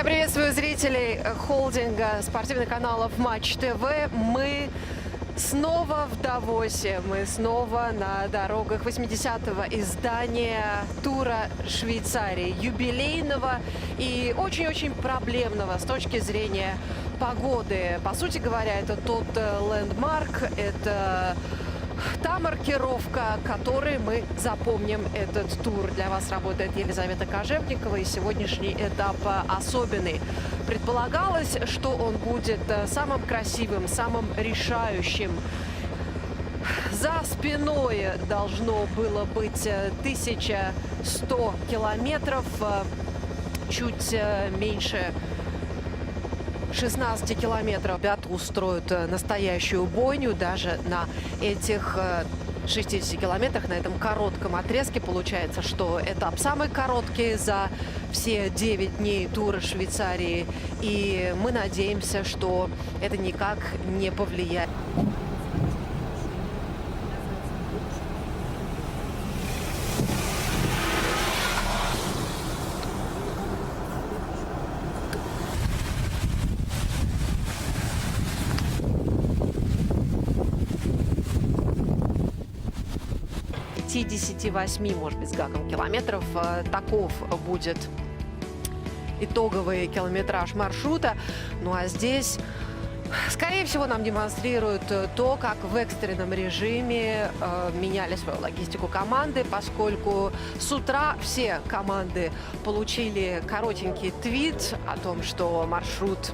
Я приветствую зрителей холдинга спортивных каналов Матч ТВ. Мы снова в Давосе, мы снова на дорогах 80-го издания тура Швейцарии, юбилейного и очень-очень проблемного с точки зрения погоды. По сути говоря, это тот лендмарк, это та маркировка, которой мы запомним этот тур. Для вас работает Елизавета Кожевникова, и сегодняшний этап особенный. Предполагалось, что он будет самым красивым, самым решающим. За спиной должно было быть 1100 километров, чуть меньше 16 километров. Ребята устроят настоящую бойню даже на этих 60 километрах, на этом коротком отрезке. Получается, что этап самый короткий за все 9 дней тура Швейцарии. И мы надеемся, что это никак не повлияет. ...58, может быть, с гаком километров. Таков будет итоговый километраж маршрута. Ну а здесь, скорее всего, нам демонстрируют то, как в экстренном режиме меняли свою логистику команды, поскольку с утра все команды получили коротенький твит о том, что маршрут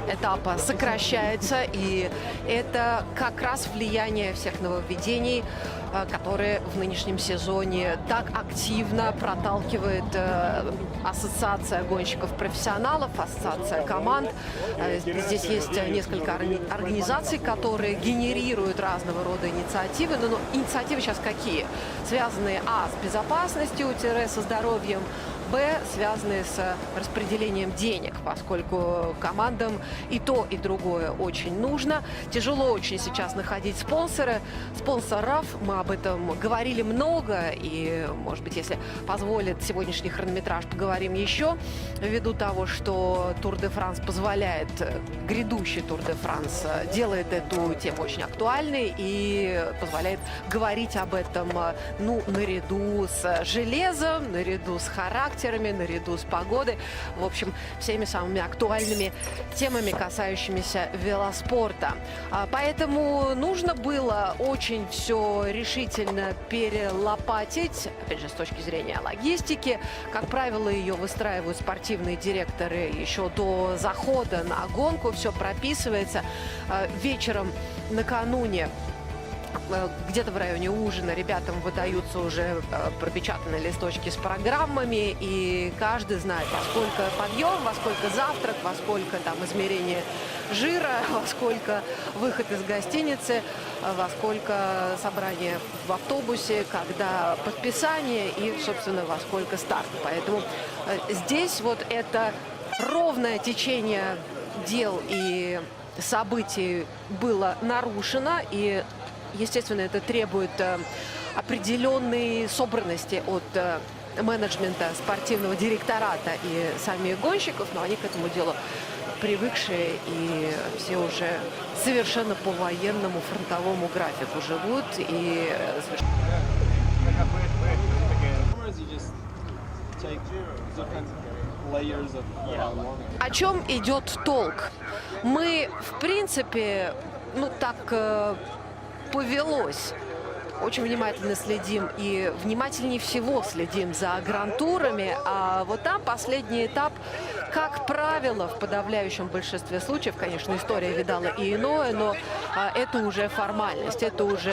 этапа сокращается, и это как раз влияние всех нововведений, которые в нынешнем сезоне так активно проталкивает ассоциация гонщиков-профессионалов, ассоциация команд. Здесь есть несколько организаций, которые генерируют разного рода инициативы. Но инициативы сейчас какие? Связанные с безопасностью, со здоровьем, связанные с распределением денег, поскольку командам и то, и другое очень нужно. Тяжело очень сейчас находить спонсоров. Мы об этом говорили много, и, может быть, если позволит сегодняшний хронометраж, поговорим еще, ввиду того, что Тур де Франс позволяет, грядущий Тур де Франс делает эту тему очень актуальной и позволяет говорить об этом, наряду с железом, наряду с характером, наряду с погодой, в общем, всеми самыми актуальными темами, касающимися велоспорта. Поэтому нужно было очень все решительно перелопатить, опять же, с точки зрения логистики. Как правило, ее выстраивают спортивные директоры еще до захода на гонку, все прописывается. Вечером накануне, где-то в районе ужина, ребятам выдаются уже пропечатанные листочки с программами, и каждый знает, во сколько подъем, во сколько завтрак, во сколько там измерение жира, во сколько выход из гостиницы, во сколько собрание в автобусе, когда подписание и, собственно, во сколько старт. Поэтому здесь вот это ровное течение дел и событий было нарушено, и естественно, это требует определенной собранности от менеджмента, спортивного директората и самих гонщиков, но они к этому делу привыкшие, и все уже совершенно по военному фронтовому графику живут. И о чем идет толк? Мы, в принципе, так повелось. Очень внимательно следим и внимательнее всего следим за гран-турами. А вот там последний этап, как правило, в подавляющем большинстве случаев, конечно, история видала и иное, но это уже формальность, это уже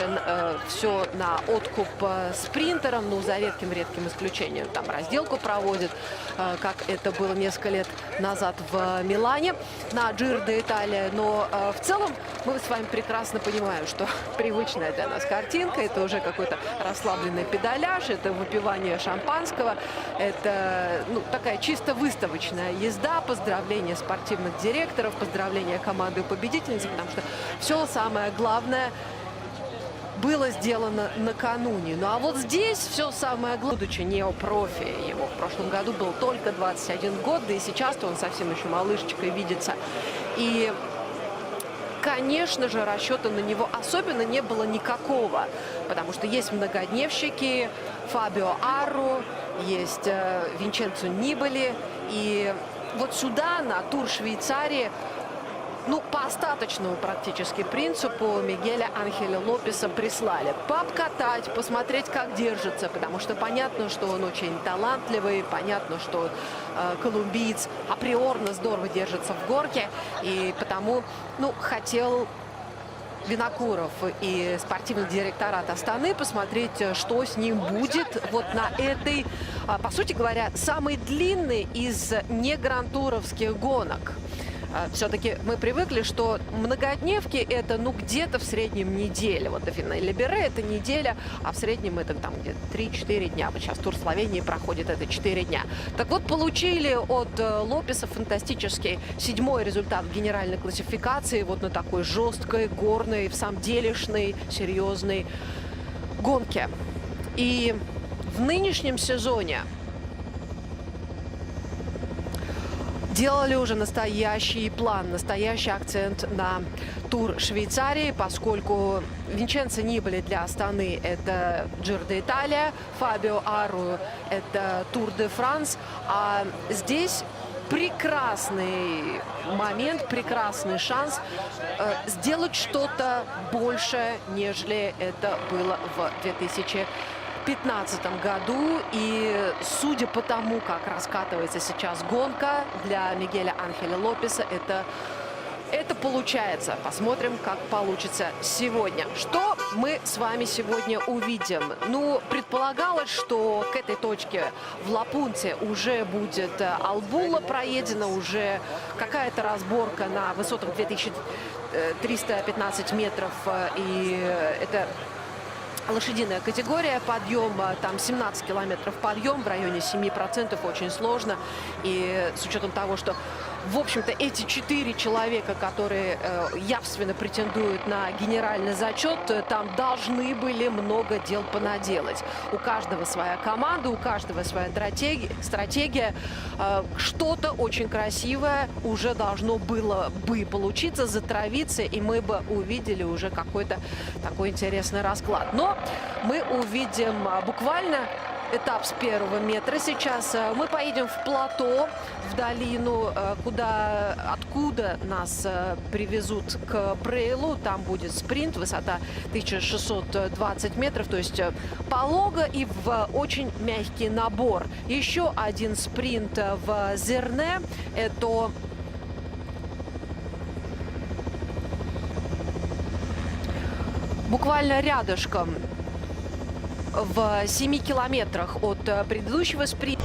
все на откуп спринтерам, за редким исключением. Там разделку проводят, как это было несколько лет назад в Милане на Giro d'Italia. Но в целом мы с вами прекрасно понимаем, что привычная для нас картинка, это уже какой-то расслабленный педаляж, это выпивание шампанского, это такая чисто выставочная езда, поздравления спортивных директоров, поздравления команды победительницы, потому что все самое главное было сделано накануне. Ну а вот здесь все самое главное. Будучи неопрофи, ему в прошлом году был только 21 год, да и сейчас-то он совсем еще малышечкой видится. И, конечно же, расчета на него особенно не было никакого, потому что есть многодневщики, Фабио Арру, есть Винченцо Нибали, и вот сюда, на тур Швейцарии, ну, по остаточному практически принципу Мигеля Ангеля Лопеса прислали пообкатать, посмотреть, как держится, потому что понятно, что он очень талантливый, понятно, что колумбиец априорно здорово держится в горке, и потому, ну, хотел Винокуров и спортивный директорат Астаны посмотреть, что с ним будет вот на этой, по сути говоря, самой длинной из негрантуровских гонок. Все-таки мы привыкли, что многодневки это, ну, где-то в среднем неделя. Вот до Финале-Берре это неделя, а в среднем это там где-то 3-4 дня. Вот сейчас тур Словении проходит, это 4 дня. Так вот, получили от Лопеса фантастический 7-й результат в генеральной классификации вот на такой жесткой, горной, в самом делешной, серьезной гонке. И в нынешнем сезоне делали уже настоящий план, настоящий акцент на тур Швейцарии, поскольку Винченцо Нибали для Астаны – это Джир де Италия, Фабио Арру – это Тур де Франс, а здесь прекрасный момент, прекрасный шанс сделать что-то большее, нежели это было в 2015 году. И судя по тому, как раскатывается сейчас гонка для Мигеля Ангеля Лопеса, это получается. Посмотрим, как получится сегодня. Что мы с вами сегодня увидим? Ну, предполагалось, что к этой точке в Ла-Пунте уже будет Албула проедена, уже какая-то разборка на высотах 2315 метров. И это лошадиная категория, подъем, там 17 километров подъем, в районе 7%, очень сложно. И с учетом того, что, в общем-то, эти 4 человека, которые явственно претендуют на генеральный зачет, там должны были много дел понаделать. У каждого своя команда, у каждого своя стратегия. Что-то очень красивое уже должно было бы получиться, затравиться, и мы бы увидели уже какой-то такой интересный расклад. Но мы увидим буквально этап с первого метра. Сейчас мы поедем в плато, в долину, откуда нас привезут к Брейлу. Там будет спринт, высота 1620 метров, то есть полого и в очень мягкий набор. Еще один спринт в Зерне. Это буквально рядышком, в 7 километрах от предыдущего спринта.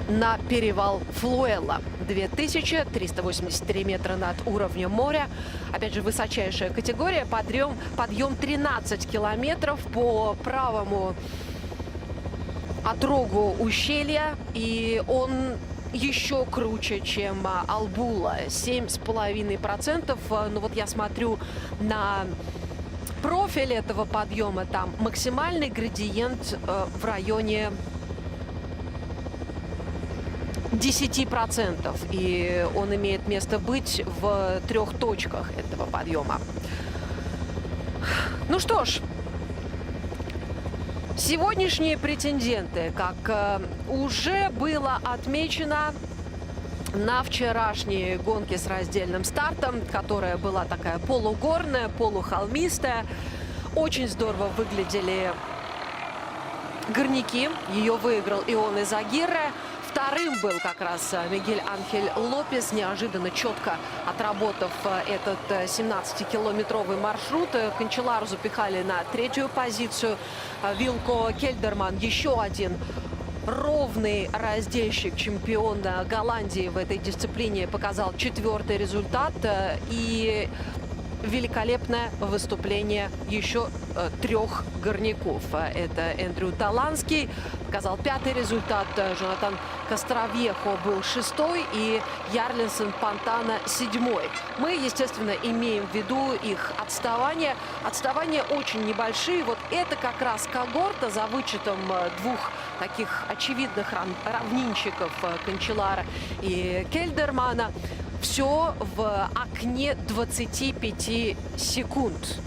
На перевал Флюэла. 2383 метра над уровнем моря. Опять же, высочайшая категория. Подъем 13 километров по правому отрогу ущелья. И он еще круче, чем Албула. 7,5%. Но вот я смотрю на профиль этого подъема. Там максимальный градиент в районе 10%, и он имеет место быть в 3 точках этого подъема. Ну что ж, сегодняшние претенденты, как уже было отмечено на вчерашней гонке с раздельным стартом, которая была такая полугорная, полухолмистая, очень здорово выглядели горняки. Ее выиграл Ион из Агирре. Вторым был как раз Мигель Ангель Лопес, неожиданно четко отработав этот 17-километровый маршрут. Канчелару запихали на 3-ю позицию. Вилко Кельдерман еще один ровный раздельщик, чемпион Голландии в этой дисциплине, показал 4-й результат. И великолепное выступление еще 3 горняков. Это Эндрю Таланский показал 5-й результат, Джонатан Костровьехо был 6-й и Ярлинсон Пантано 7-й. Мы, естественно, имеем в виду их отставание. Отставания очень небольшие. Вот это как раз когорта, за вычетом 2 таких очевидных равнинщиков Канчелара и Кельдермана. Все в окне 25 секунд.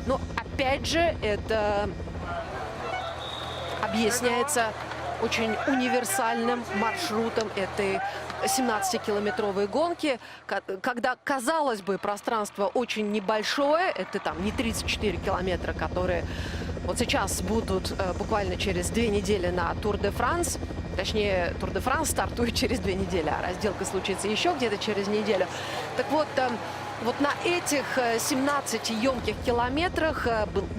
Но опять же, это объясняется очень универсальным маршрутом этой 17-километровой гонки, когда, казалось бы, пространство очень небольшое, это там не 34 километра, которые вот сейчас будут буквально через 2 недели на Тур-де-Франс. Точнее, Тур-де-Франс стартует через 2 недели, а разделка случится еще где-то через неделю. Так вот, вот на этих 17 емких километрах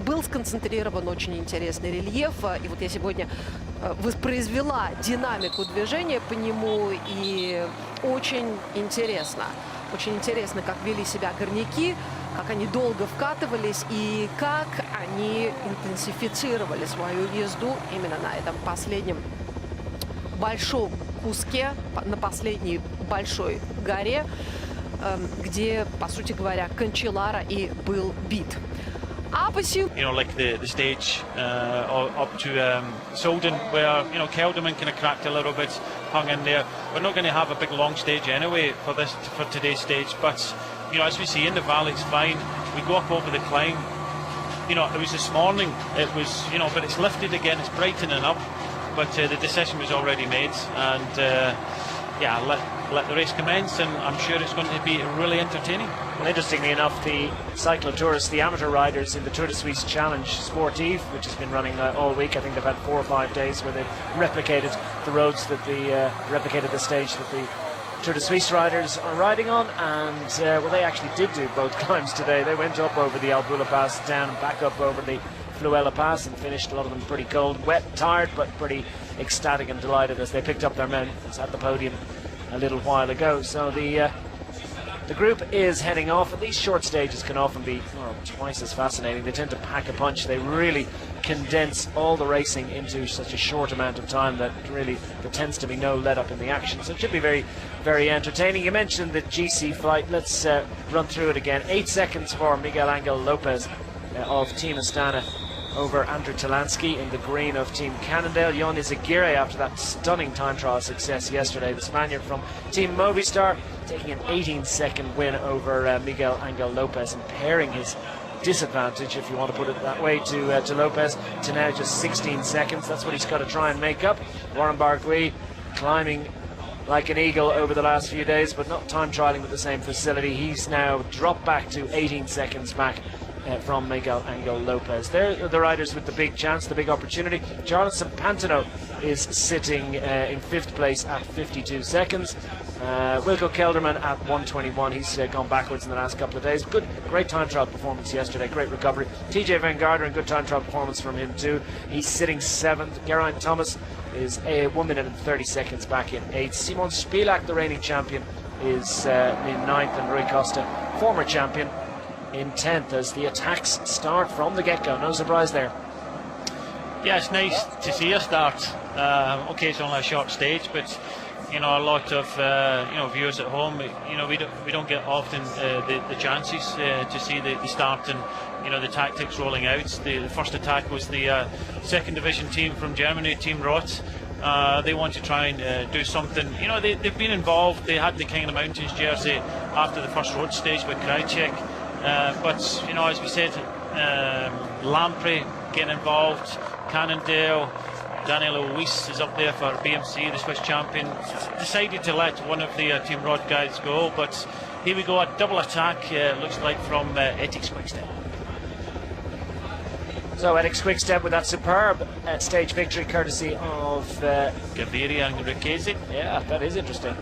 был сконцентрирован очень интересный рельеф. И вот я сегодня воспроизвела динамику движения по нему, и очень интересно. Очень интересно, как вели себя горняки, как они долго вкатывались и как они интенсифицировали свою езду именно на этом последнем большом куске, на последней большой горе, где, по сути говоря, Канчелара и был бит. You know, like the stage up to Solden, where, you know, Kelderman kind of cracked a little bit, hung in there. We're not going to have a big long stage anyway for today's stage, but, you know, as we see in the valley, it's fine. We go up over the climb. You know, it was this morning, it was, you know, but it's lifted again, it's brightening up, but the decision was already made, and yeah, let the race commence, and I'm sure it's going to be really entertaining. Well, interestingly enough, the cyclotourists, the amateur riders in the Tour de Suisse Challenge Sportive, which has been running all week, I think they've had 4 or 5 days where they've replicated the roads that replicated the stage that the Tour de Suisse riders are riding on, and well, they actually did do both climbs today. They went up over the Flüelapass, down and back up over the Flüelapass, and finished, a lot of them pretty cold, wet, tired, but pretty ecstatic and delighted as they picked up their mountains at the podium a little while ago. So the group is heading off, and these short stages can often be twice as fascinating. They tend to pack a punch. They really condense all the racing into such a short amount of time that really there tends to be no let up in the action. So it should be very, very entertaining. You mentioned the GC flight. Let's run through it again. 8 seconds for Miguel López of Team Astana over Andrew Talansky in the green of Team Cannondale. Jon Izagirre, after that stunning time trial success yesterday, the Spaniard from Team Movistar, taking an 18-second win over Miguel López, impairing his disadvantage, if you want to put it that way, to López, to now just 16 seconds. That's what he's got to try and make up. Warren Barguil climbing like an eagle over the last few days, but not time trialing with the same facility. He's now dropped back to 18 seconds back from Miguel López. They're the riders with the big chance, the big opportunity. Jarlinson Pantano is sitting in 5th place at 52 seconds. Wilco Kelderman at 1:21. He's gone backwards in the last couple of days. Great time trial performance yesterday, great recovery. TJ Van Garderen, good time trial performance from him too. He's sitting 7th. Geraint Thomas is 1 minute and 30 seconds back in 8th. Simon Spilak, the reigning champion, is in 9th, and Rui Costa, former champion, in 10th, as the attacks start from the get-go. No surprise there. Yeah, it's nice to see a start. Okay, it's only a short stage, but you know, a lot of you know, viewers at home, you know, we don't get often the chances to see the start and, you know, the tactics rolling out. The first attack was the second division team from Germany, Team Roth. They want to try and do something. You know, they've been involved. They had the King of the Mountains jersey after the first road stage with Krajicek. But, you know, as we said, Lamprey getting involved, Cannondale, Daniel Weiss is up there for BMC, the Swiss champion. Decided to let one of the Team Rod guys go, but here we go, a double attack, looks like, from Etix Quickstep. So Etix Quickstep with that superb stage victory courtesy of Gaviria and Ricchesi. Yeah, that is interesting.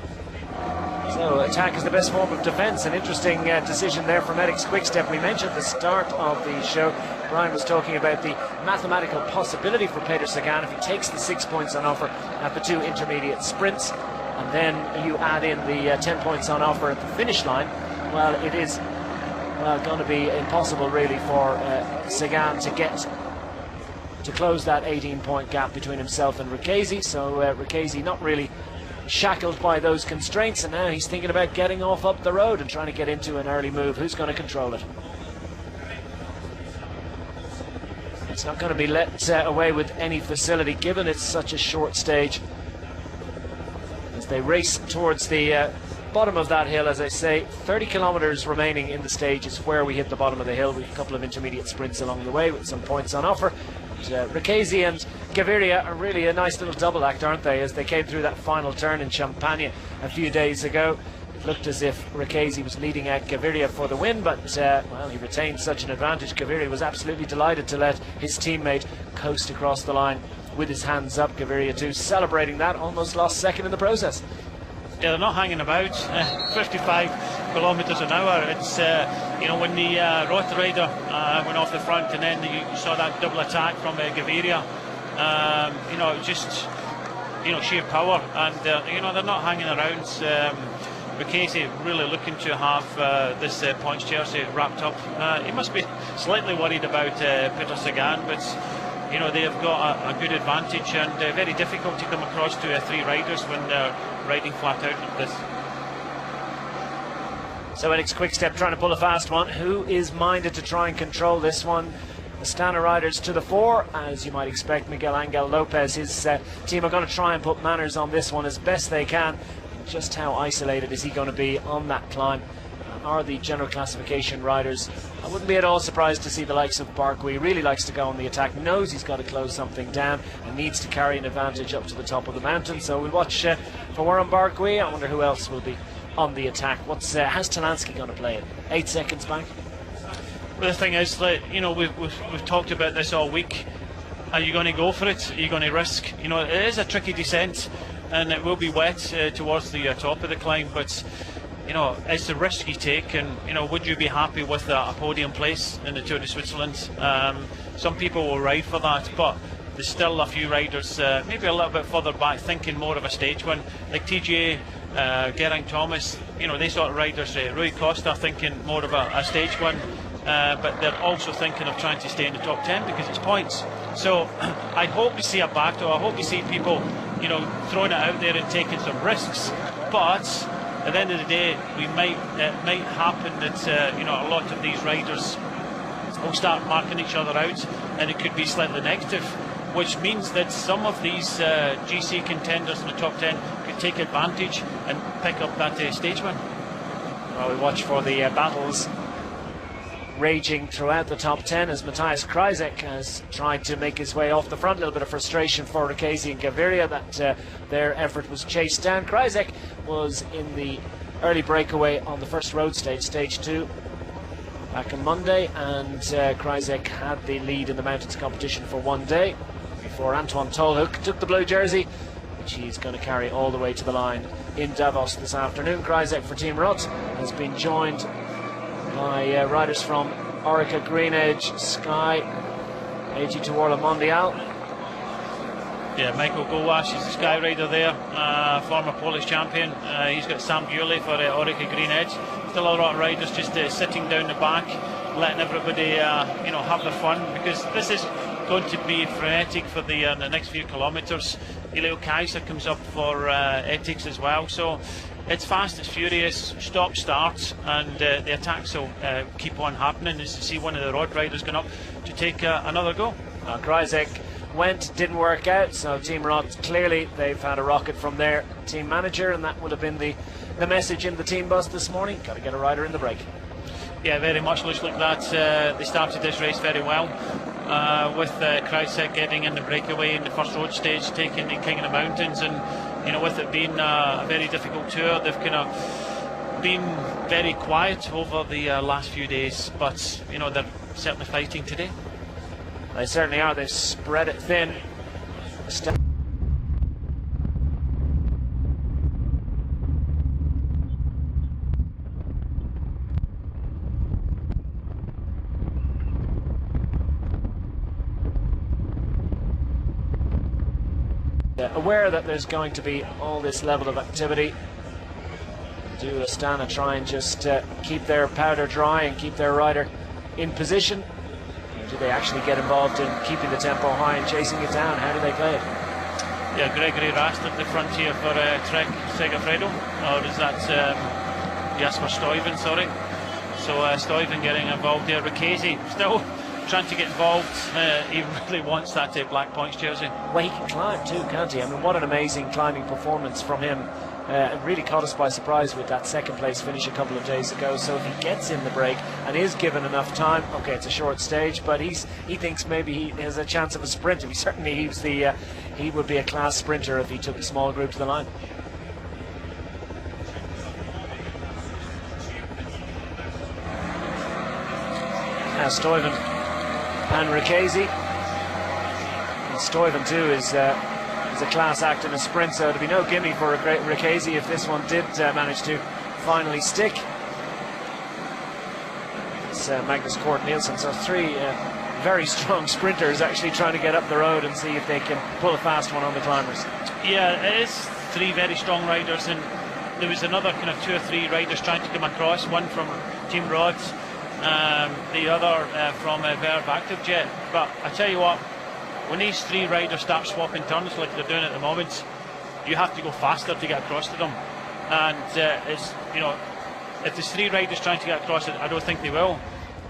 So attack is the best form of defence. An interesting decision there from Edix Quickstep. We mentioned at the start of the show, Brian was talking about the mathematical possibility for Peter Sagan if he takes the 6 points on offer at the 2 intermediate sprints, and then you add in the 10 points on offer at the finish line. Well, it is going to be impossible really for Sagan to close that 18-point gap between himself and Riccesi. So Riccesi not really shackled by those constraints, and now he's thinking about getting off up the road and trying to get into an early move. Who's going to control it? It's not going to be let away with any facility, given it's such a short stage. As they race towards the bottom of that hill, as I say, 30 kilometres remaining in the stage is where we hit the bottom of the hill, with a couple of intermediate sprints along the way with some points on offer. Riccesi and Gaviria are really a nice little double act, aren't they, as they came through that final turn in Champagne a few days ago. It looked as if Riccesi was leading out Gaviria for the win, but well, he retained such an advantage. Gaviria was absolutely delighted to let his teammate coast across the line with his hands up. Gaviria too celebrating that, almost lost second in the process. Yeah, they're not hanging about. 55 kilometres an hour. It's when the Rota Rider went off the front, and then you saw that double attack from Gaviria. Just sheer power, and they're not hanging around. Riccesi really looking to have this points jersey wrapped up. He must be slightly worried about Peter Sagan, but they've got a good advantage, and very difficult to come across to 3 riders when they're riding flat out like this. So Edix Quickstep trying to pull a fast one. Who is minded to try and control this one? The Astana riders to the fore, as you might expect. Miguel Ángel López, his team are going to try and put manners on this one as best they can. Just how isolated is he going to be on that climb? Are the general classification riders? I wouldn't be at all surprised to see the likes of Barguil. He really likes to go on the attack, knows he's got to close something down and needs to carry an advantage up to the top of the mountain. So we'll watch for Warren Barguil. I wonder who else will be on the attack. How's Talansky going to play it? 8 seconds back? Well, the thing is that we've talked about this all week. Are you going to go for it? Are you going to risk? It is a tricky descent, and it will be wet towards the top of the climb, but it's a risk you take, and would you be happy with a podium place in the Tour de Switzerland? Some people will ride for that, but there's still a few riders maybe a little bit further back thinking more of a stage win, like TGA, Geraint Thomas. They sort of riders, Rui Costa thinking more of a stage win, but they're also thinking of trying to stay in the top 10 because it's points. So I hope we see a battle. I hope we see people throwing it out there and taking some risks, but at the end of the day, it might happen that a lot of these riders will start marking each other out, and it could be slightly negative, which means that some of these GC contenders in the top 10 could take advantage and pick up that stage win. Well, we watch for the battles raging throughout the top 10 as Matthias Kreisek has tried to make his way off the front. A little bit of frustration for Riccesi and Gaviria that their effort was chased down. Kreisek was in the early breakaway on the first road stage, stage 2, back on Monday, and Kreisek had the lead in the mountains competition for one day before Antoine Tolhoek took the blue jersey, which he's going to carry all the way to the line in Davos this afternoon. Kreisek for Team Rot has been joined by riders from Orica, Green Edge, Sky, AG Tourla Mondial. Yeah, Michael Gowash is the Sky rider there, former Polish champion. He's got Sam Bewley for Orica, Green Edge. Still a lot of riders just sitting down the back, letting everybody have their fun, because this is going to be frenetic for the next few kilometres. Elio Kaiser comes up for Ethics as well, so it's fast, it's furious, stop starts, and the attacks will keep on happening as you see one of the Rod riders going up to take another go. Kreisek went, didn't work out, so Team Rod, clearly they've had a rocket from their team manager, and that would have been the message in the team bus this morning. Got to get a rider in the break. Yeah, very much looks like that. They started this race very well, with Kreisek getting in the breakaway in the first road stage, taking the King of the Mountains, and with it being a very difficult tour, they've kind of been very quiet over the last few days, but they're certainly fighting today. They certainly are. They've spread it thin. aware that there's going to be all this level of activity. Do Astana try and just keep their powder dry and keep their rider in position? Or do they actually get involved in keeping the tempo high and chasing it down? How do they play it? Yeah, Gregory Rast at the front here for Trek Segafredo, or is that Jasper Stuyven, sorry. So Stuyven getting involved there. Ricchesi still trying to get involved. He really wants that black points jersey. Well, he can climb too, can't he? I mean, what an amazing climbing performance from him. It really caught us by surprise with that second place finish a couple of days ago. So if he gets in the break and is given enough time, okay, it's a short stage, but he thinks maybe he has a chance of a sprint. He certainly he would be a class sprinter if he took a small group to the line. Now Stuyven and Ricchesi. And Stuyven too is a class act in a sprint, so there'd be no gimme for Ricchesi if this one did manage to finally stick. It's Magnus Cort Nielsen, so three very strong sprinters actually trying to get up the road and see if they can pull a fast one on the climbers. Yeah, it is three very strong riders, and there was another kind of 2 or 3 riders trying to come across, one from Team Rods, the other from Verve Active Jet. But I tell you what, when these 3 riders start swapping turns like they're doing at the moment, you have to go faster to get across to them. And it's, you know, if there's 3 riders trying to get across it, I don't think they will.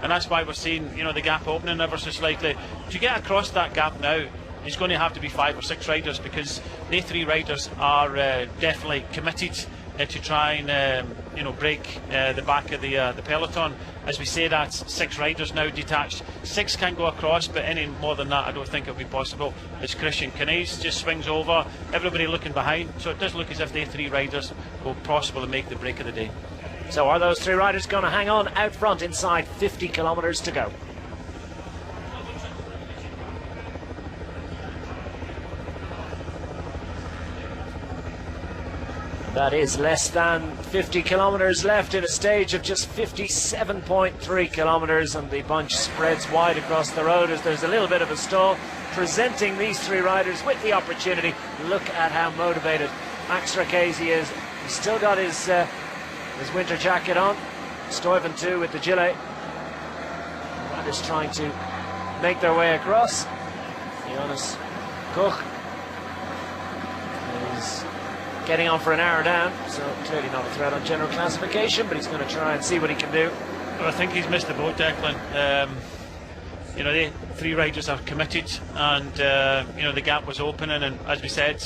And that's why we're seeing, you know, the gap opening ever so slightly. To get across that gap now, it's going to have to be 5 or 6 riders, because they 3 riders are definitely committed to try and you know, break the back of the peloton. As we say, that's 6 riders now detached. 6 can go across, but any more than that I don't think it'll be possible. As Christian Knaes just swings over, everybody looking behind, so it does look as if they 3 riders will possibly make the break of the day. So are those 3 riders going to hang on out front inside 50 kilometres to go? That is less than 50 kilometres left in a stage of just 57.3 kilometres, and the bunch spreads wide across the road as there's a little bit of a stall, presenting these 3 riders with the opportunity. Look at how motivated Max Ricchesi is. He's still got his winter jacket on. Stuyven too with the gilet. Riders trying to make their way across. Jonas Koch is getting on for an hour down, so clearly not a threat on general classification, but he's going to try and see what he can do. Well, I think he's missed the boat, Declan. You know, the 3 riders are committed, and you know, the gap was opening, and as we said,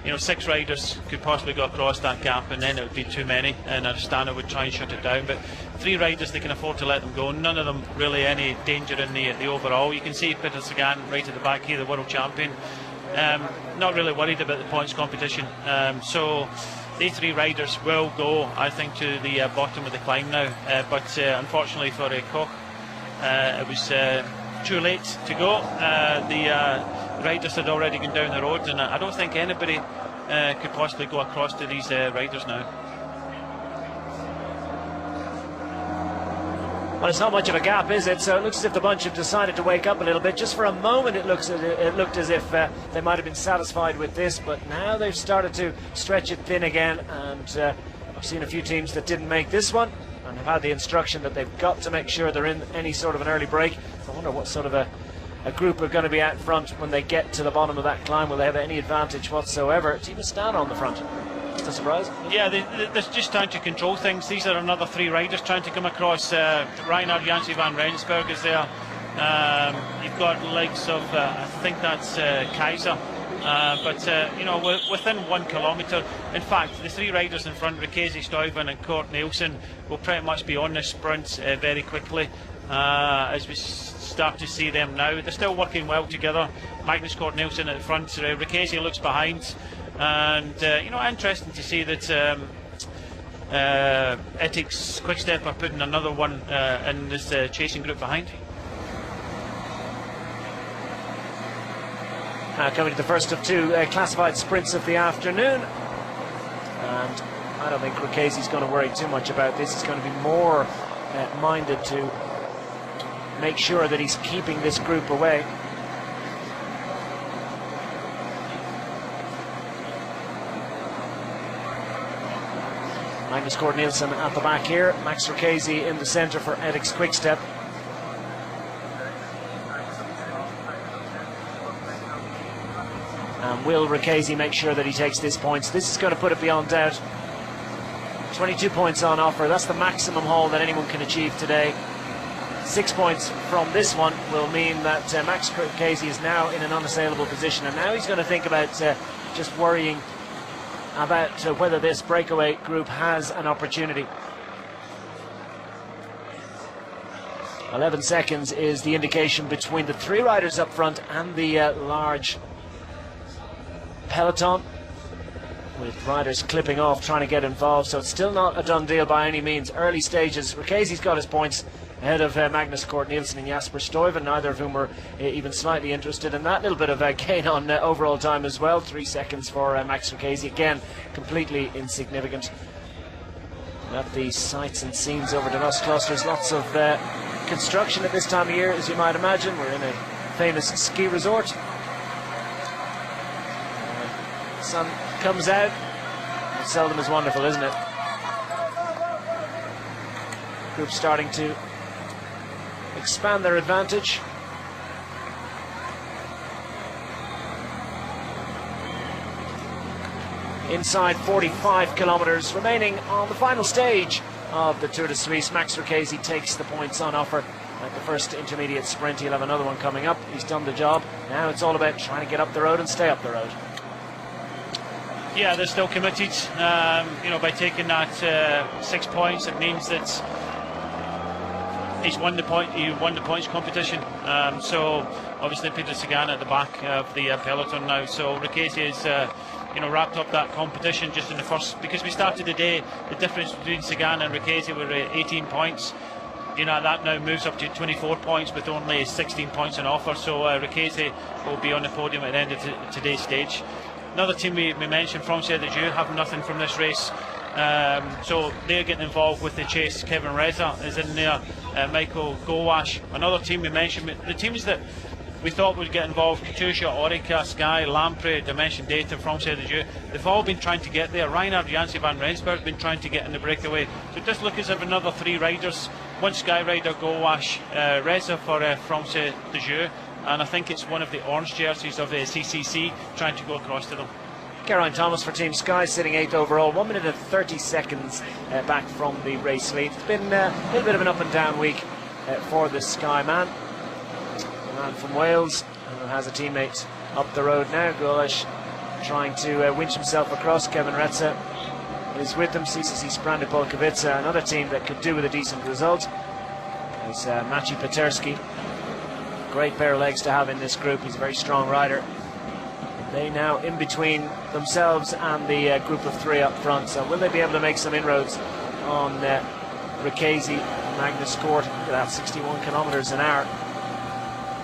you know, 6 riders could possibly go across that gap, and then it would be too many, and Astana would try and shut it down. But 3 riders, they can afford to let them go. None of them really any danger in the overall. You can see Peter Sagan right at the back here, the world champion. Not really worried about the points competition. So these 3 riders will go, I think, to the bottom of the climb now. But unfortunately for Koch, it was too late to go. The riders had already gone down the road, and I don't think anybody could possibly go across to these riders now. Well, it's not much of a gap, is it? So it looks as if the bunch have decided to wake up a little bit. Just for a moment it looked as if they might have been satisfied with this, but now they've started to stretch it thin again, and I've seen a few teams that didn't make this one and have had the instruction that they've got to make sure they're in any sort of an early break. I wonder what sort of a group are going to be out front when they get to the bottom of that climb. Will they have any advantage whatsoever? Team Astana on the front. It's a surprise. Yeah, they're just trying to control things. These are another 3 riders trying to come across. Reinhard Janssen van Rensburg is there. You've got the likes of, I think that's Kaiser. But you know, we're within 1 kilometre. In fact, the 3 riders in front, Ricchesi, Stuyven and Cort Nielsen, will pretty much be on this sprint very quickly. As we start to see them now, they're still working well together. Magnus Cort Nielsen at the front, Ricchesi looks behind, and you know, interesting to see that Ethics Quickstep are putting another one in this chasing group behind. Coming to the first of 2 classified sprints of the afternoon, and I don't think Ricchesi's going to worry too much about this. He's going to be more minded to make sure that he's keeping this group away. Magnus Cort Nielsen at the back here. Max Ricchesi in the centre for Edix Quickstep. And will Ricchesi make sure that he takes this points? This is going to put it beyond doubt. 22 points on offer. That's the maximum haul that anyone can achieve today. 6 points from this one will mean that Max Ricchesi is now in an unassailable position, and now he's going to think about just worrying about whether this breakaway group has an opportunity. 11 seconds is the indication between the 3 riders up front and the large peloton, with riders clipping off trying to get involved, so it's still not a done deal by any means. Early stages, Ricchesi's got his points ahead of Magnus Cort Nielsen and Jasper Stuyven, neither of whom were even slightly interested in that. Little bit of a gain on overall time as well, 3 seconds for Max Ricchesi, again completely insignificant. At the sights and scenes over the Davos clusters, lots of construction at this time of year, as you might imagine. We're in a famous ski resort. Sun comes out. It seldom is wonderful, isn't it? Group starting to expand their advantage. Inside 45 kilometres remaining on the final stage of the Tour de Suisse. Max Ricchesi takes the points on offer at the first intermediate sprint. He'll have another one coming up. He's done the job. Now it's all about trying to get up the road and stay up the road. Yeah, they're still committed. You know, by taking that 6 points, it means that he's won the points competition. So obviously Peter Sagan at the back of the peloton now. So Ricchesi is you know, wrapped up that competition just in the first, because we started the day, the difference between Sagan and Ricchesi were 18 points. You know, that now moves up to 24 points with only 16 points on offer. So Ricchesi will be on the podium at the end of today's stage. Another team we mentioned, France de Dieu, have nothing from this race. So they're getting involved with the chase. Kevin Reza is in there, Michael Gowash. Another team we mentioned, the teams that we thought would get involved: Katusha, Orica, Sky, Lampre, Dimension Data, France de Dieu. They've all been trying to get there. Reinhard Janssen van Rensburg has been trying to get in the breakaway. So it does look as if another 3 riders, one Sky rider, Gowash, Reza for France de Dieu, and I think it's one of the orange jerseys of the CCC trying to go across to them. Geraint Thomas for Team Sky, sitting 8th overall, 1 minute and 30 seconds back from the race lead. It's been a little bit of an up and down week for the Sky man. The man from Wales who has a teammate up the road now. Golesh trying to winch himself across. Kevin Reza is with them. CCC Sprande Polkowice, another team that could do with a decent result. There's Maciej Peterski. Great pair of legs to have in this group. He's a very strong rider. They now in between themselves and the group of 3 up front. So will they be able to make some inroads on Ricchesi, Magnus Cort? Look at that, 61 kilometres an hour.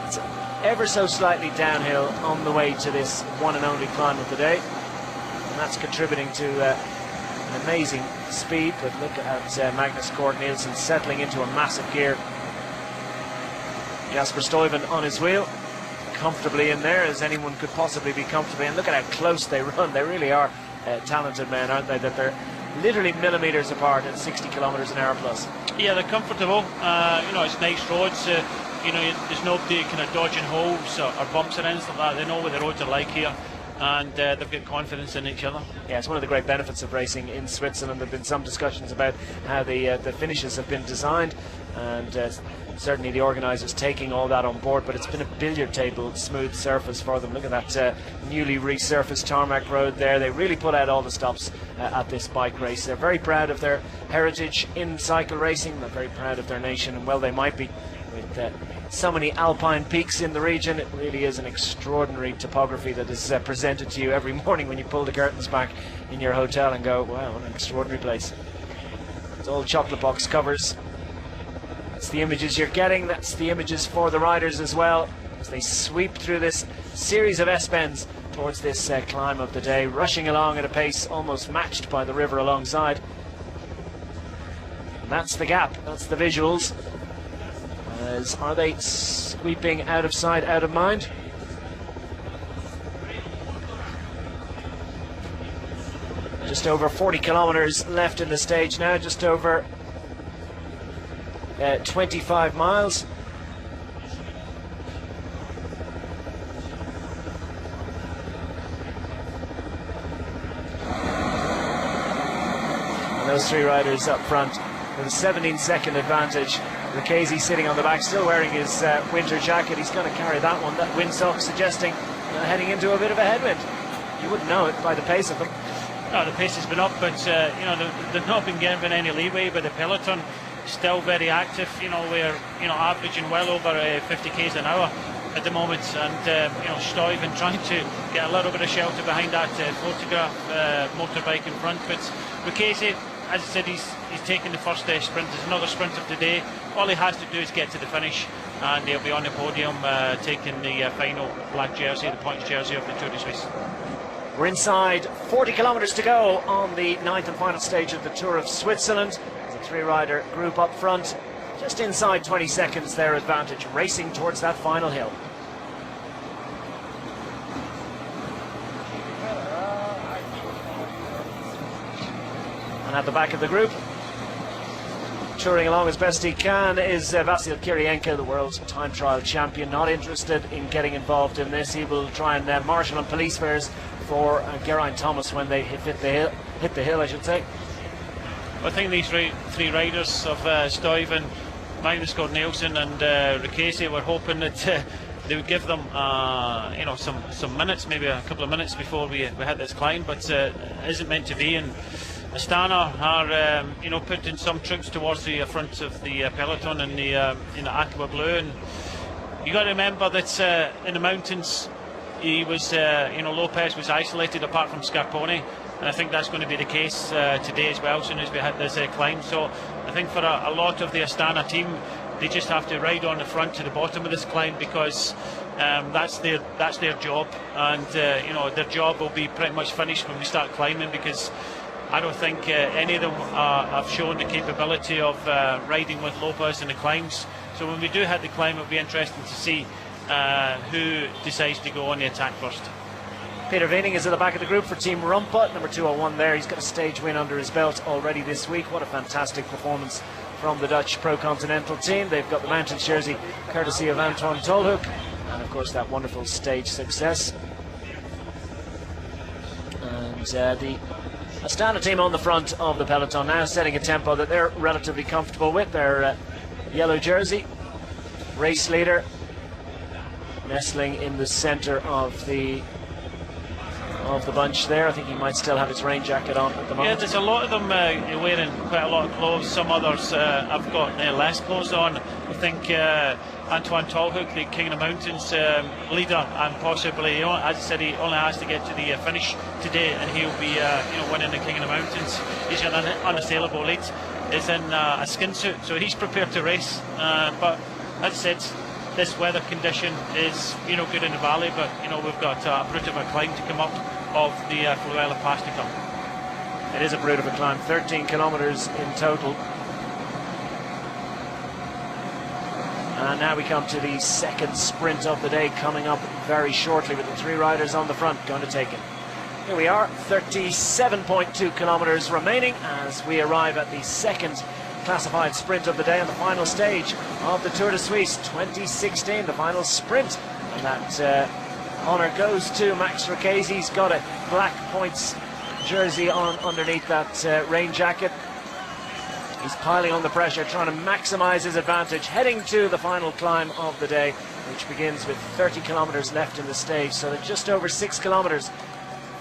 It's ever so slightly downhill on the way to this one and only climb of the day. And that's contributing to an amazing speed. But look at Magnus Cort Nielsen settling into a massive gear. Jasper Stuyven on his wheel, comfortably in there as anyone could possibly be comfortably. And look at how close they run. They really are talented men, aren't they? That they're literally millimetres apart at 60 kilometres an hour plus. Yeah, they're comfortable. You know, it's nice roads. You know, there's nobody kind of dodging holes or bumps or anything like that. They know what the roads are like here, and they've got confidence in each other. Yeah, it's one of the great benefits of racing in Switzerland. There have been some discussions about how the finishes have been designed, and certainly the organisers taking all that on board, but it's been a billiard table smooth surface for them. Look at that newly resurfaced tarmac road there. They really put out all the stops at this bike race. They're very proud of their heritage in cycle racing. They're very proud of their nation, and well they might be, with so many alpine peaks in the region. It really is an extraordinary topography that is presented to you every morning when you pull the curtains back in your hotel and go, wow, what an extraordinary place. It's all chocolate box covers. That's the images you're getting. That's the images for the riders as well, as they sweep through this series of S-bends towards this climb of the day, rushing along at a pace almost matched by the river alongside. And that's the gap. That's the visuals. Are they sweeping out of sight, out of mind? Just over 40 kilometres left in the stage now, just over 25 miles. And those three riders up front with a 17-second advantage. Lucchese sitting on the back, still wearing his winter jacket. He's going to carry that one. That windsock suggesting heading into a bit of a headwind. You wouldn't know it by the pace of them. No, the pace has been up, but you know, they've not been given any leeway. But the peloton still very active. You know, we're averaging well over 50 k's an hour at the moment, and you know, Stuyven trying to get a little bit of shelter behind that photograph motorbike in front. But Lucchese, as I said, he's taken the first sprint. There's another sprint of the day. All he has to do is get to the finish, and he'll be on the podium taking the final black jersey, the points jersey of the Tour de Suisse. We're inside 40 kilometres to go on the 9th and final stage of the Tour of Switzerland. There's a three-rider group up front, just inside 20 seconds their advantage, racing towards that final hill. And at the back of the group, touring along as best he can, is Vasil Kirienka, the world time trial champion. Not interested in getting involved in this. He will try and marshal and police fares for Geraint Thomas when they hit the hill, I should say. I think these three riders of Stuyven, Magnus Cornelissen and Lucchese were hoping that they would give them you know, some minutes, maybe a couple of minutes before we hit this climb, but it isn't meant to be. And Astana are you know, putting some troops towards the front of the peloton in the aqua blue, and you got to remember that in the mountains he was you know, López was isolated apart from Scarponi, and I think that's going to be the case today as well as soon as we hit this climb. So I think for a lot of the Astana team, they just have to ride on the front to the bottom of this climb, because that's their job, and you know, their job will be pretty much finished when we start climbing, because I don't think any of them have shown the capability of riding with López in the climbs. So when we do hit the climb, it'll be interesting to see who decides to go on the attack first. Peter Weening is at the back of the group for Team Rumpa, number 201 there. He's got a stage win under his belt already this week. What a fantastic performance from the Dutch Pro Continental team. They've got the mountains jersey courtesy of Antoine Tolhoek, and of course that wonderful stage success. And the Astana team on the front of the peloton now, setting a tempo that they're relatively comfortable with. Their yellow jersey, race leader, nestling in the centre of the bunch there. I think he might still have his rain jacket on at the moment. Yeah, there's a lot of them wearing quite a lot of clothes. Some others have got less clothes on. I think Antoine Tolhoek, the King of the Mountains leader, and possibly, you know, as I said, he only has to get to the finish today, and he'll be you know, winning the King of the Mountains. He's an unassailable lead. Is in a skin suit, so he's prepared to race. But as I said, this weather condition is, you know, good in the valley, but you know, we've got a brute of a climb to come up of the Flüelapass to come. It is a brute of a climb, 13 kilometres in total. And now we come to the second sprint of the day, coming up very shortly, with the three riders on the front going to take it. Here we are, 37.2 kilometres remaining as we arrive at the second classified sprint of the day on the final stage of the Tour de Suisse 2016, the final sprint. And that honour goes to Max Lucchese. He's got a black points jersey on underneath that rain jacket. He's piling on the pressure, trying to maximise his advantage, heading to the final climb of the day, which begins with 30 kilometres left in the stage. So they're just over 6 kilometres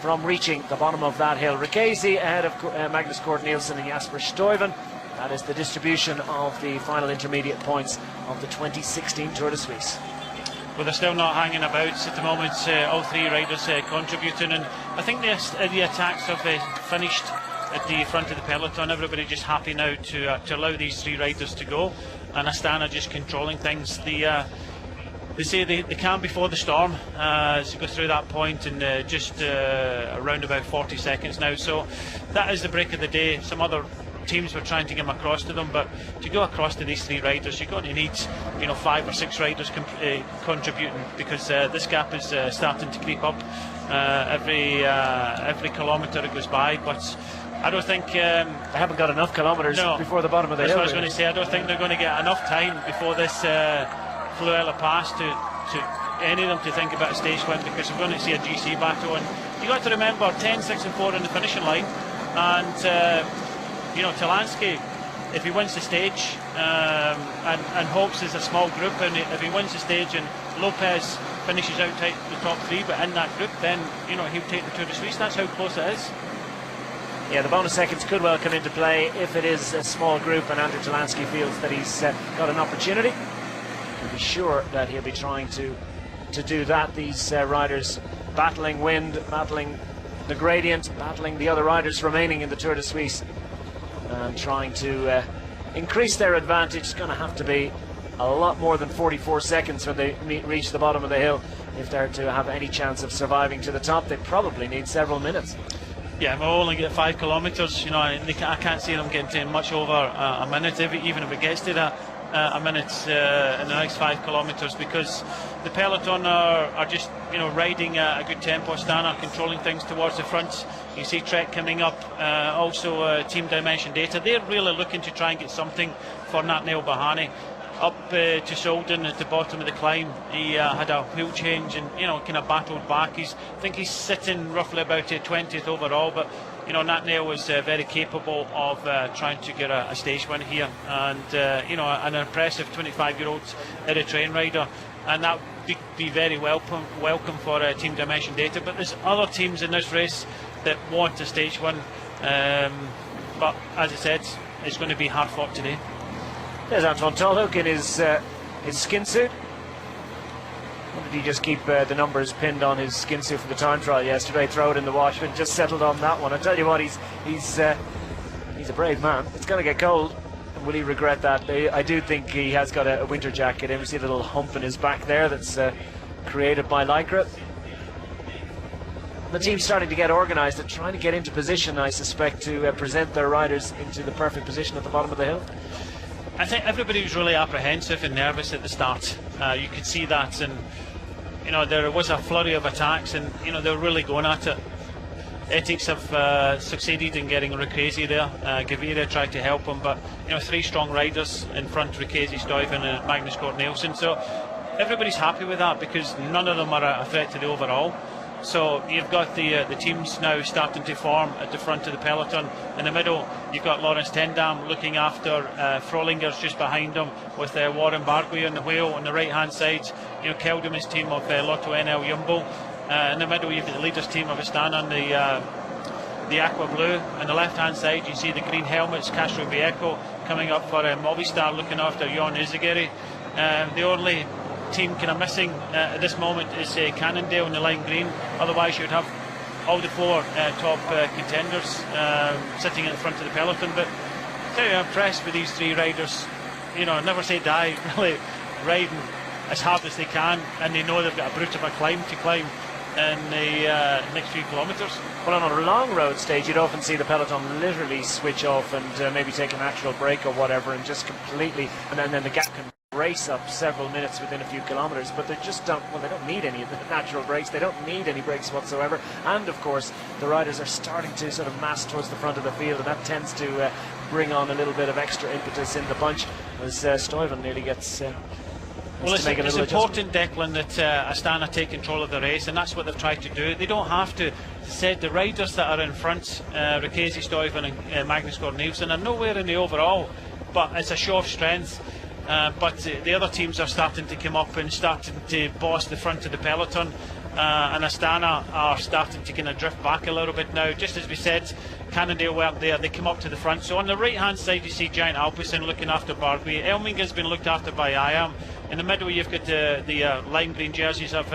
from reaching the bottom of that hill. Lucchese ahead of Magnus Cornelissen and Jasper Stuyven. That is the distribution of the final intermediate points of the 2016 Tour de Suisse. Well, they're still not hanging about at the moment, all three riders contributing, and I think the attacks have finished at the front of the peloton. Everybody just happy now to allow these three riders to go, and Astana just controlling things. They say the calm before the storm as you go through that point, and just around about 40 seconds now. So that is the break of the day. Some other teams were trying to get them across to them, but to go across to these three riders, you're going to need, you know, 5 or 6 riders contributing, because this gap is starting to creep up every kilometre it goes by, but I don't think they haven't got enough kilometres before the bottom of the hill. That's what I was going to say. I don't think they're going to get enough time before this Flüelapass to any of them to think about a stage win, because we're going to see a GC battle. And you got to remember 10, 6 and 4 in the finishing line, and you know, Talansky, if he wins the stage, and Hopes is a small group, and if he wins the stage and López finishes outside the top 3 but in that group, then you know he'll take the Tour de Suisse. That's how close it is. Yeah, the bonus seconds could well come into play if it is a small group and Andrew Talansky feels that he's got an opportunity. He'll be sure that he'll be trying to do that. These riders battling wind, battling the gradient, battling the other riders remaining in the Tour de Suisse, and trying to increase their advantage. It's going to have to be a lot more than 44 seconds when they reach the bottom of the hill if they're to have any chance of surviving to the top. They probably need several minutes. Yeah, we'll only get 5 kilometres, you know, I can't see them getting to much over a minute, even if it gets to that, a minute in the next 5 kilometres, because the peloton are just, you know, riding a good tempo. Astana controlling things towards the front. You see Trek coming up, also Team Dimension Data. They're really looking to try and get something for Nathaniel Bahani. Up to Solden at the bottom of the climb, he had a wheel change and, you know, kind of battled back. I think he's sitting roughly about 20th overall, but you know, Nathaniel was very capable of trying to get a stage win here, and you know, an impressive 25-year-old Eritrean rider, and that would be very welcome for Team Dimension Data. But there's other teams in this race that want a stage win, but as I said, it's going to be hard fought today. There's Anton Tolhoek in his skin suit. Or did he just keep the numbers pinned on his skin suit for the time trial yesterday, throw it in the wash, and just settled on that one? I tell you what, he's a brave man. It's going to get cold, and will he regret that? I do think he has got a winter jacket in. We see a little hump in his back there that's created by Lycra. The team's starting to get organised and trying to get into position, I suspect, to present their riders into the perfect position at the bottom of the hill. I think everybody was really apprehensive and nervous at the start. You could see that, and you know, there was a flurry of attacks, and you know, they were really going at it. Ethics have succeeded in getting Ricchesi there. Gaviria tried to help him, but you know, 3 strong riders in front: Ricchesi, Stuyven and Magnus Cort Nielsen. So everybody's happy with that, because none of them are a threat to the overall. So you've got the teams now starting to form at the front of the peloton. In the middle, you've got Lawrence Tendam looking after Frolinger's just behind him, with Warren Barguil on the wheel. On the right hand side, you know, Kelderman's team of Lotto NL Jumbo. In the middle, you've got the leaders team of Astana and the Aqua Blue. On the left hand side, you see the green helmets, Castro Viejo coming up for Movistar, looking after Jon Izagirre. The only team kind of missing at this moment is Cannondale in the lime green. Otherwise you'd have all the 4 top contenders sitting in the front of the peloton. But I'm impressed with these 3 riders. You know, never say die, really riding as hard as they can, and they know they've got a brute of a climb to climb in the next few kilometres. Well, on a long road stage, you'd often see the peloton literally switch off and maybe take a natural break or whatever, and just completely, and then the gap can race up several minutes within a few kilometres. But they just don't, well, they don't need any of the natural breaks. They don't need any breaks whatsoever. And of course, the riders are starting to sort of mass towards the front of the field, and that tends to bring on a little bit of extra impetus in the bunch, as Stuyven nearly gets well, it's important, Declan, that Astana take control of the race, and that's what they've tried to do. They don't have to. Said the riders that are in front, Ricchesi, Stuyven and Magnus Cort Nielsen, are nowhere in the overall, but it's a show of strength. But the other teams are starting to come up and starting to boss the front of the peloton, and Astana are starting to kind of drift back a little bit now. Just as we said, Cannondale weren't there, they come up to the front. So on the right hand side you see Giant Alpecin looking after Barguil. Elming has been looked after by IAM. In the middle you've got the lime green jerseys of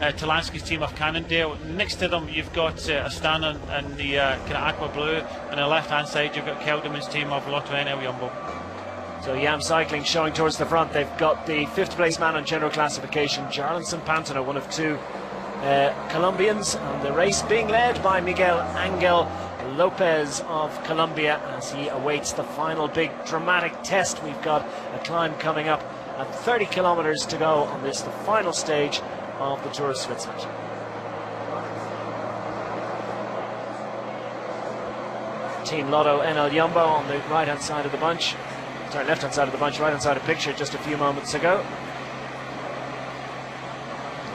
Talansky's team of Cannondale. Next to them you've got Astana and the kind of aqua blue. On the left hand side you've got Kelderman's team of Lotto NL Jumbo. So YAM Cycling showing towards the front. They've got the 5th place man on general classification, Jarlinson Pantano, one of 2 Colombians, and the race being led by Miguel Ángel López of Colombia as he awaits the final big dramatic test. We've got a climb coming up at 30 kilometres to go on this, the final stage of the Tour of Switzerland. Team Lotto NL Jumbo on the right-hand side of the bunch. Sorry, left-hand side of the bunch, right-hand side of the picture just a few moments ago.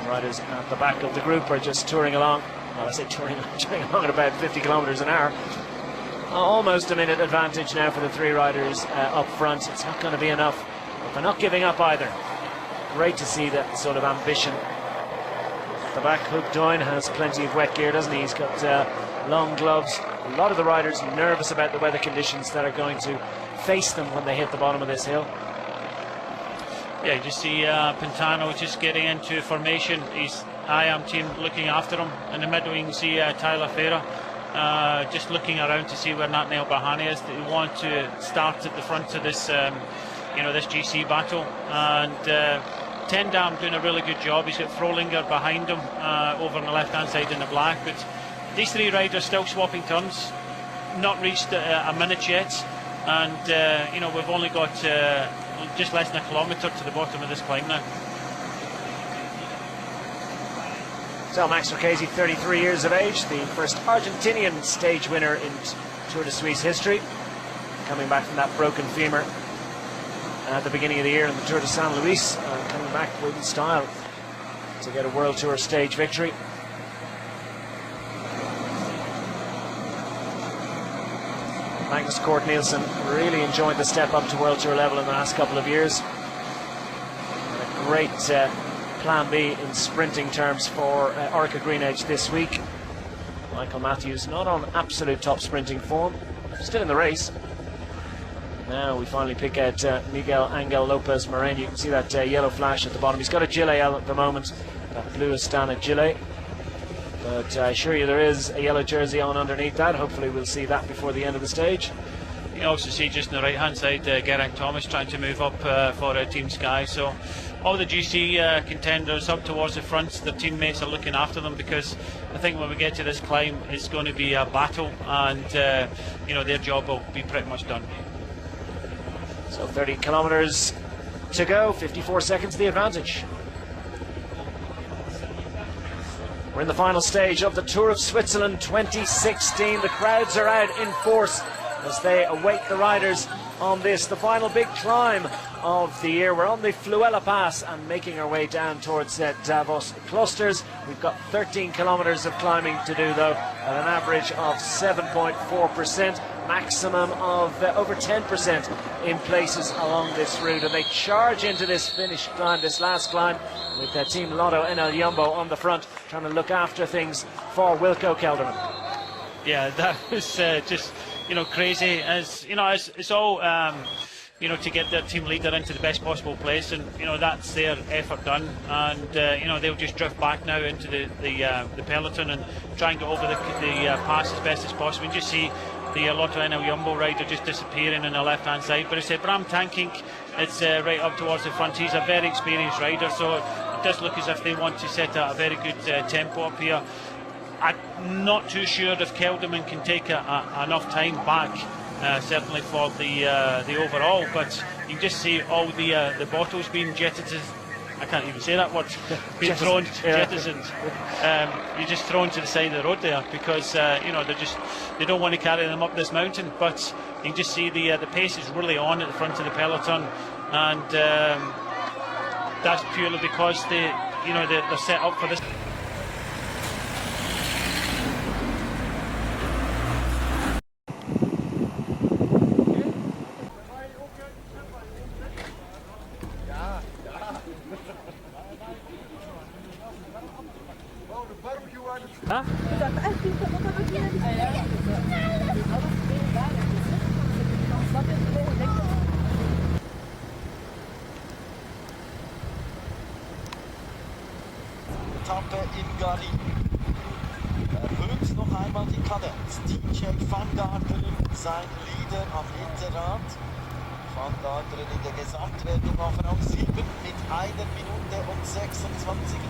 The riders at the back of the group are just touring along. Well, I say touring along at about 50 kilometers an hour. Almost a minute advantage now for the three riders up front. It's not going to be enough, but they're not giving up either. Great to see that sort of ambition. At the back, Hook Doyne has plenty of wet gear, doesn't he? He's got long gloves. A lot of the riders nervous about the weather conditions that are going to face them when they hit the bottom of this hill. Yeah, you just see Pantano just getting into formation. His IAM team looking after him. In the middle you can see Tyler Ferrer just looking around to see where Nathaniel Bahani is. They want to start at the front of this this GC battle, and Tendam doing a really good job. He's got Frolinger behind him over on the left hand side in the black, but these three riders still swapping turns, not reached a minute yet, and we've only got just less than a kilometre to the bottom of this climb now. So Max Marchesi, 33 years of age, the first Argentinian stage winner in Tour de Suisse history, coming back from that broken femur at the beginning of the year in the Tour de San Luis, coming back with style to get a World Tour stage victory. Magnus Cort Nielsen really enjoyed the step up to World Tour level in the last couple of years. And a great plan B in sprinting terms for Orica Greenedge this week. Michael Matthews not on absolute top sprinting form, still in the race. Now we finally pick out Miguel Ángel López Moreno. You can see that yellow flash at the bottom. He's got a gilet at the moment, that blue Astana gilet. But I assure you there is a yellow jersey on underneath that. Hopefully we'll see that before the end of the stage. You also see just on the right hand side Geraint Thomas trying to move up for Team Sky. So all the GC contenders up towards the front, their teammates are looking after them, because I think when we get to this climb it's going to be a battle, and their job will be pretty much done. So 30 kilometers to go, 54 seconds the advantage. We're in the final stage of the Tour of Switzerland 2016. The crowds are out in force as they await the riders on this, the final big climb of the year. We're on the Flüelapass and making our way down towards Davos clusters. We've got 13 kilometers of climbing to do, though, at an average of 7.4%, maximum of over 10% in places along this route. And they charge into this finish climb, this last climb, with their Team Lotto NL Jumbo on the front, trying to look after things for Wilco Kelderman. Yeah, that was just crazy. As it's all to get their team leader into the best possible place, and that's their effort done. And they'll just drift back now into the peloton and try and get over the pass as best as possible. You just see the Lotto NL Jumbo rider just disappearing on the left hand side. But it's Bram Tankink. It's right up towards the front. He's a very experienced rider, so it does look as if they want to set a very good tempo up here. I'm not too sure if Kelderman can take enough time back, certainly for the overall, but you can just see all the bottles being jettisoned. I can't even say that word. Being thrown, jettisoned. You're just thrown to the side of the road there, because they don't want to carry them up this mountain. But you can just see the pace is really on at the front of the peloton, and that's purely because they're set up for this. Huh? Etappe in Gali. Erhöht noch einmal die Kadenz. DJ Van Garderen, sein Leader am Hinterrad. Van Garderen in der Gesamtwertung auf Rang 7 mit 1 Minute und 26.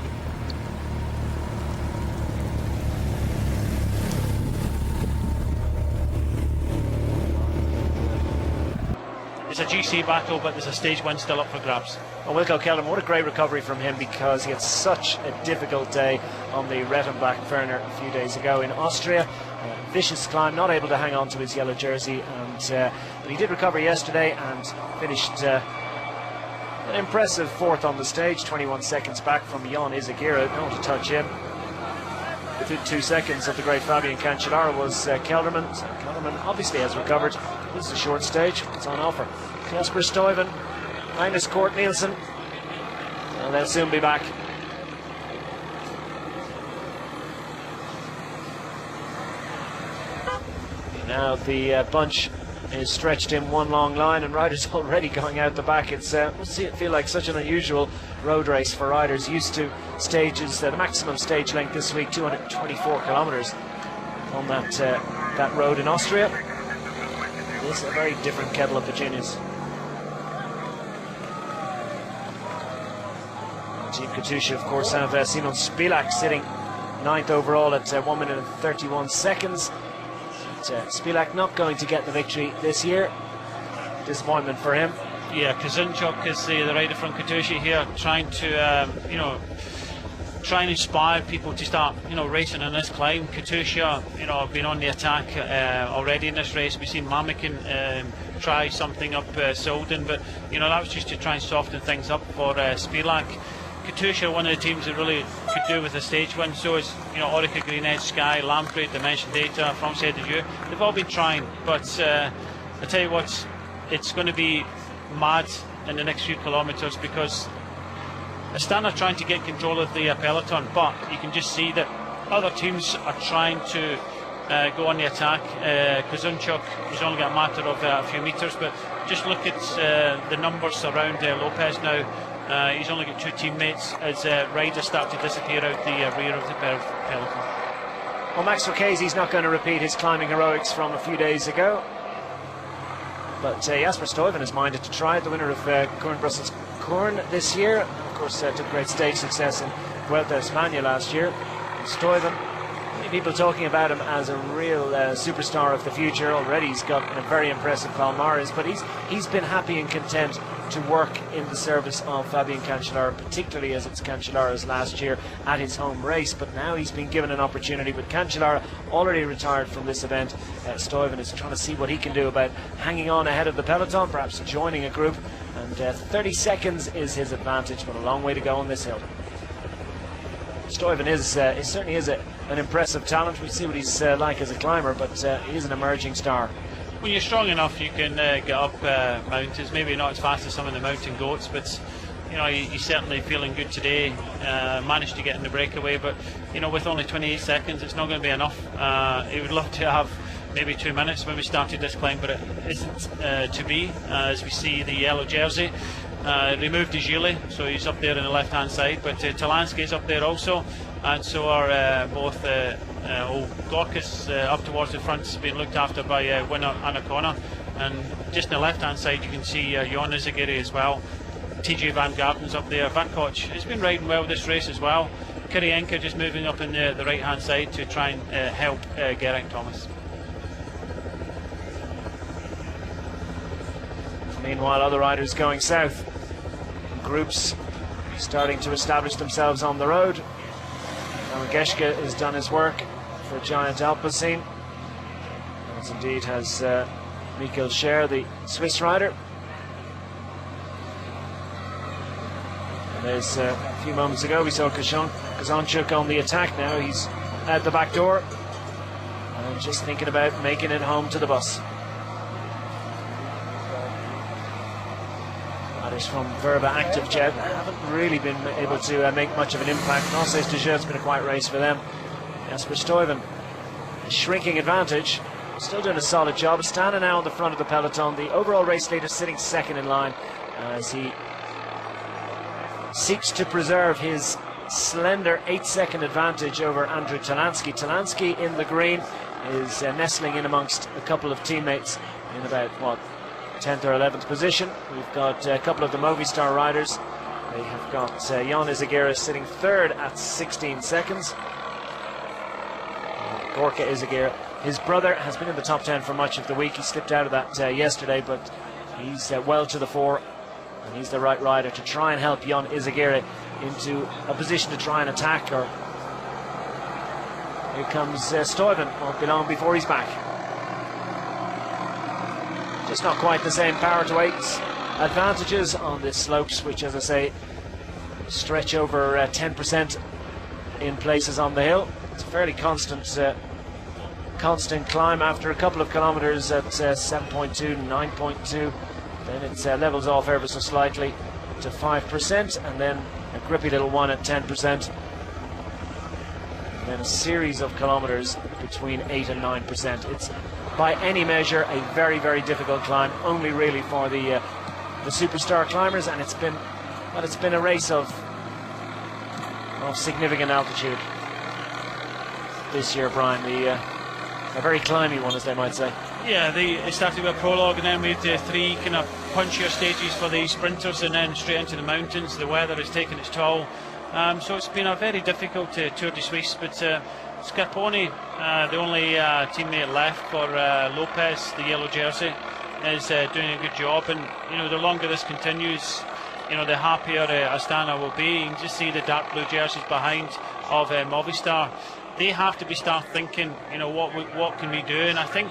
It's a GC battle, but there's a stage 1 still up for grabs. Well, Wilco Kelderman, what a great recovery from him, because he had such a difficult day on the Rettenbach Ferner a few days ago in Austria. Vicious climb, not able to hang on to his yellow jersey, and but he did recover yesterday and finished an impressive 4th on the stage, 21 seconds back from Jan Izagirre. No one to touch him. Within 2 seconds of the great Fabian Cancellara was Kelderman. So Kelderman obviously has recovered. This is a short stage. It's on offer. Jasper Stuyven, Magnus Cort Nielsen, and they'll soon be back. Now the bunch is stretched in one long line, and riders already going out the back. It's must feel like such an unusual road race for riders used to stages. The maximum stage length this week, 224 kilometers on that road in Austria. This is a very different kettle of the juniors. Team Katusha, of course, have Simon Spilak sitting 9th overall at 1 minute and 31 seconds. Spilak not going to get the victory this year. Disappointment for him. Yeah, Kazunchuk is the rider from Katusha here, trying to try and inspire people to start racing on this climb. Katusha have been on the attack already in this race. We've seen Mamikin try something up Solden, but that was just to try and soften things up for Spilak. Katusha, one of the teams that really could do with a stage win. So is Orica, Green Edge, Sky, Lamprey, Dimension Data, France Edu. They've all been trying, but I tell you what, it's going to be mad in the next few kilometres, because Astana are trying to get control of the peloton, but you can just see that other teams are trying to go on the attack. Kazunchuk has only got a matter of a few metres, but just look at the numbers around López now. He's only got 2 teammates as riders start to disappear out the rear of the peloton. Well, Max Verkeze's not going to repeat his climbing heroics from a few days ago, but Jasper Stuyven is minded to try it, the winner of Kuurne-Brussels Kuurne this year. Of course, took great stage success in Vuelta a España last year. And Stuyven, many people talking about him as a real superstar of the future. Already he's got a very impressive Palmares, but he's been happy and content to work in the service of Fabian Cancellara, particularly as it's Cancellara's last year at his home race. But now he's been given an opportunity with Cancellara already retired from this event. Stuyven is trying to see what he can do about hanging on ahead of the peloton, perhaps joining a group, and 30 seconds is his advantage, but a long way to go on this hill. Stuyven certainly is an impressive talent. We see what he's like as a climber, but he is an emerging star. When you're strong enough, you can get up mountains. Maybe not as fast as some of the mountain goats, but he's certainly feeling good today. Managed to get in the breakaway, but with only 28 seconds, it's not going to be enough. He would love to have maybe 2 minutes when we started this climb, but it isn't to be. As we see the yellow jersey, removed his gilet, so he's up there on the left-hand side. But Talansky is up there also, and so are both. Gorkas up towards the front, being looked after by winner Anacona, and just on the left-hand side you can see Jan Izagirre as well. TJ Van Garten's up there. Van Koch has been riding well this race as well. Kirienka just moving up in the right-hand side to try and help Geraint Thomas. Meanwhile, other riders going south. Groups starting to establish themselves on the road. Geschke has done his work for Giant Alpecin, as indeed has Miguel Scher, the Swiss rider. And there's a few moments ago we saw Kazanchuk on the attack. Now he's at the back door and just thinking about making it home to the bus. Riders from Verba Active Jet haven't really been able to make much of an impact. Frances Dejeut's been a quiet race for them. Jasper Stuyven, a shrinking advantage, still doing a solid job. Standing now on the front of the peloton, the overall race leader sitting second in line as he seeks to preserve his slender 8-second advantage over Andrew Talansky. Talansky in the green is nestling in amongst a couple of teammates in about, 10th or 11th position. We've got a couple of the Movistar riders. They have got Jan Izagirre sitting third at 16 seconds. Gorka Izagirre, his brother, has been in the top 10 for much of the week. He slipped out of that yesterday, but He's well to the fore, and he's the right rider to try and help Jon Izagirre into a position to try and attack. Or here comes Stuyven. Won't be long before he's back. Just not quite the same power to weight advantages on the slopes, which, as I say, stretch over 10% in places on the hill. It's a fairly constant climb. After a couple of kilometers at 7.2, 9.2, then it levels off ever so slightly to 5%, and then a grippy little one at 10%, and then a series of kilometers between 8 and 9%. It's by any measure a very, very difficult climb, only really for the superstar climbers, and it's been a race of significant altitude this year, Brian. A very climby one, as they might say. Yeah, it started with a prologue, and then we had 3 kind of punchier stages for the sprinters, and then straight into the mountains. The weather has taken its toll, so it's been a very difficult Tour de Suisse. But Scarponi, the only teammate left for López, the yellow jersey, is doing a good job. And the longer this continues, the happier Astana will be. You can just see the dark blue jerseys behind of Movistar. They have to start thinking, what can we do? And I think,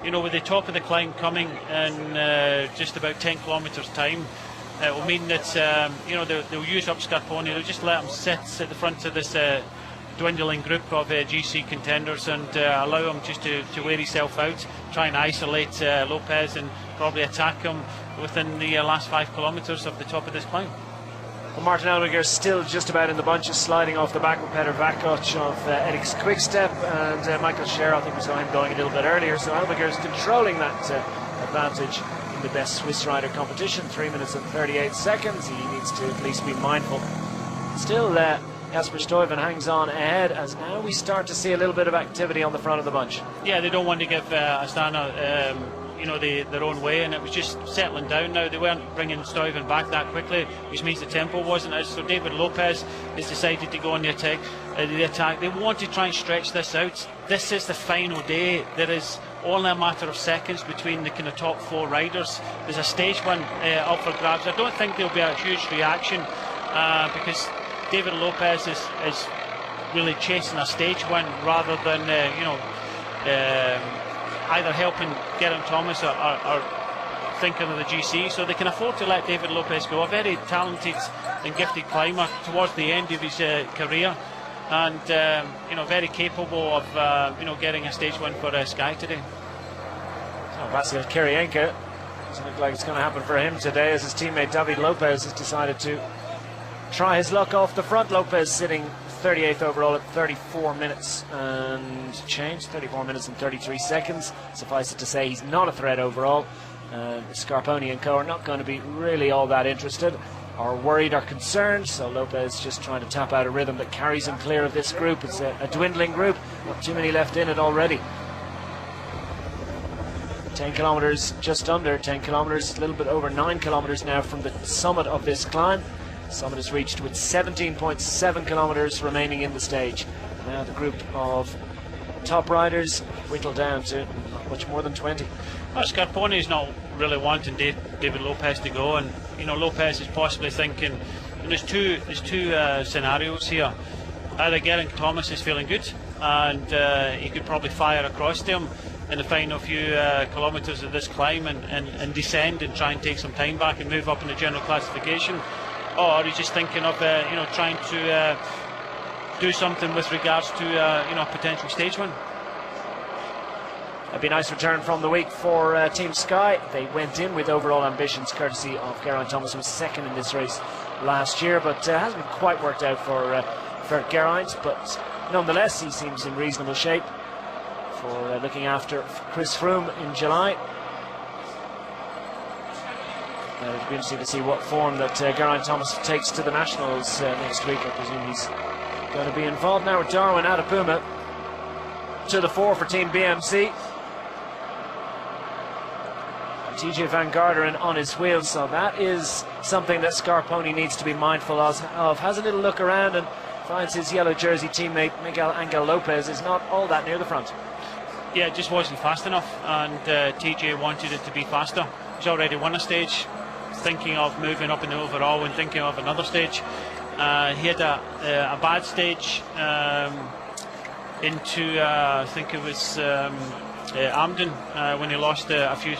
with the top of the climb coming in just about 10 kilometres time, it will mean that they'll use up Scarponi. They'll just let him sit at the front of this dwindling group of GC contenders, and allow him just to wear himself out, try and isolate López, and probably attack him within the last 5 kilometres of the top of this climb. Well, Martin Elmiger still just about in the bunches, sliding off the back with Peter Vakoc of Edix Quickstep, and Michael Scher, I think we saw him going a little bit earlier, so Elmiger is controlling that advantage in the best Swiss rider competition, 3 minutes and 38 seconds. He needs to at least be mindful. Still, Jasper Stuyven hangs on ahead, as now we start to see a little bit of activity on the front of the bunch. Yeah, they don't want to give Astana their own way, and it was just settling down now. They weren't bringing Stuyven back that quickly, which means the tempo wasn't as. So David López has decided to go on the attack. They want to try and stretch this out. This is the final day. There is only a matter of seconds between the kind of top 4 riders. There's a stage one up for grabs. I don't think there'll be a huge reaction because David López is really chasing a stage one rather than either helping Geraint Thomas or thinking of the GC, so they can afford to let David López go. A very talented and gifted climber towards the end of his career, and very capable of getting a stage one for Sky today. So Vasil Kirienka, doesn't look like it's going to happen for him today, as his teammate David López has decided to try his luck off the front. López sitting 38th overall at 34 minutes and change, 34 minutes and 33 seconds. Suffice it to say, he's not a threat overall. Scarponi and co are not going to be really all that interested or worried or concerned, so López just trying to tap out a rhythm that carries him clear of this group. It's a dwindling group, not too many left in it already. 10 kilometres, just under 10 kilometres, a little bit over 9 kilometres now from the summit of this climb. Summit is reached with 17.7 kilometres remaining in the stage. Now the group of top riders whittled down to not much more than 20. Well, Scarponi is not really wanting David López to go, and López is possibly thinking, there's two scenarios here. Either Geraint Thomas is feeling good, and he could probably fire across to him in the final few kilometres of this climb and descend and try and take some time back and move up in the general classification. Or he's just thinking of trying to do something with regards to potential stage one. It'd be a nice return from the week for Team Sky. They went in with overall ambitions courtesy of Geraint Thomas, who was second in this race last year, but hasn't quite worked out for Geraint. But nonetheless, he seems in reasonable shape for looking after Chris Froome in July. It'll be interesting to see what form that Geraint Thomas takes to the Nationals next week. I presume he's going to be involved. Now with Darwin Adapuma to the fore for Team BMC. TJ Van Garderen on his wheels, so that is something that Scarponi needs to be mindful of. Has a little look around and finds his yellow jersey teammate Miguel Ángel López is not all that near the front. Yeah, it just wasn't fast enough, and TJ wanted it to be faster. He's already won a stage, thinking of moving up in the overall and thinking of another stage. He had a bad stage into I think it was Amden when he lost a few,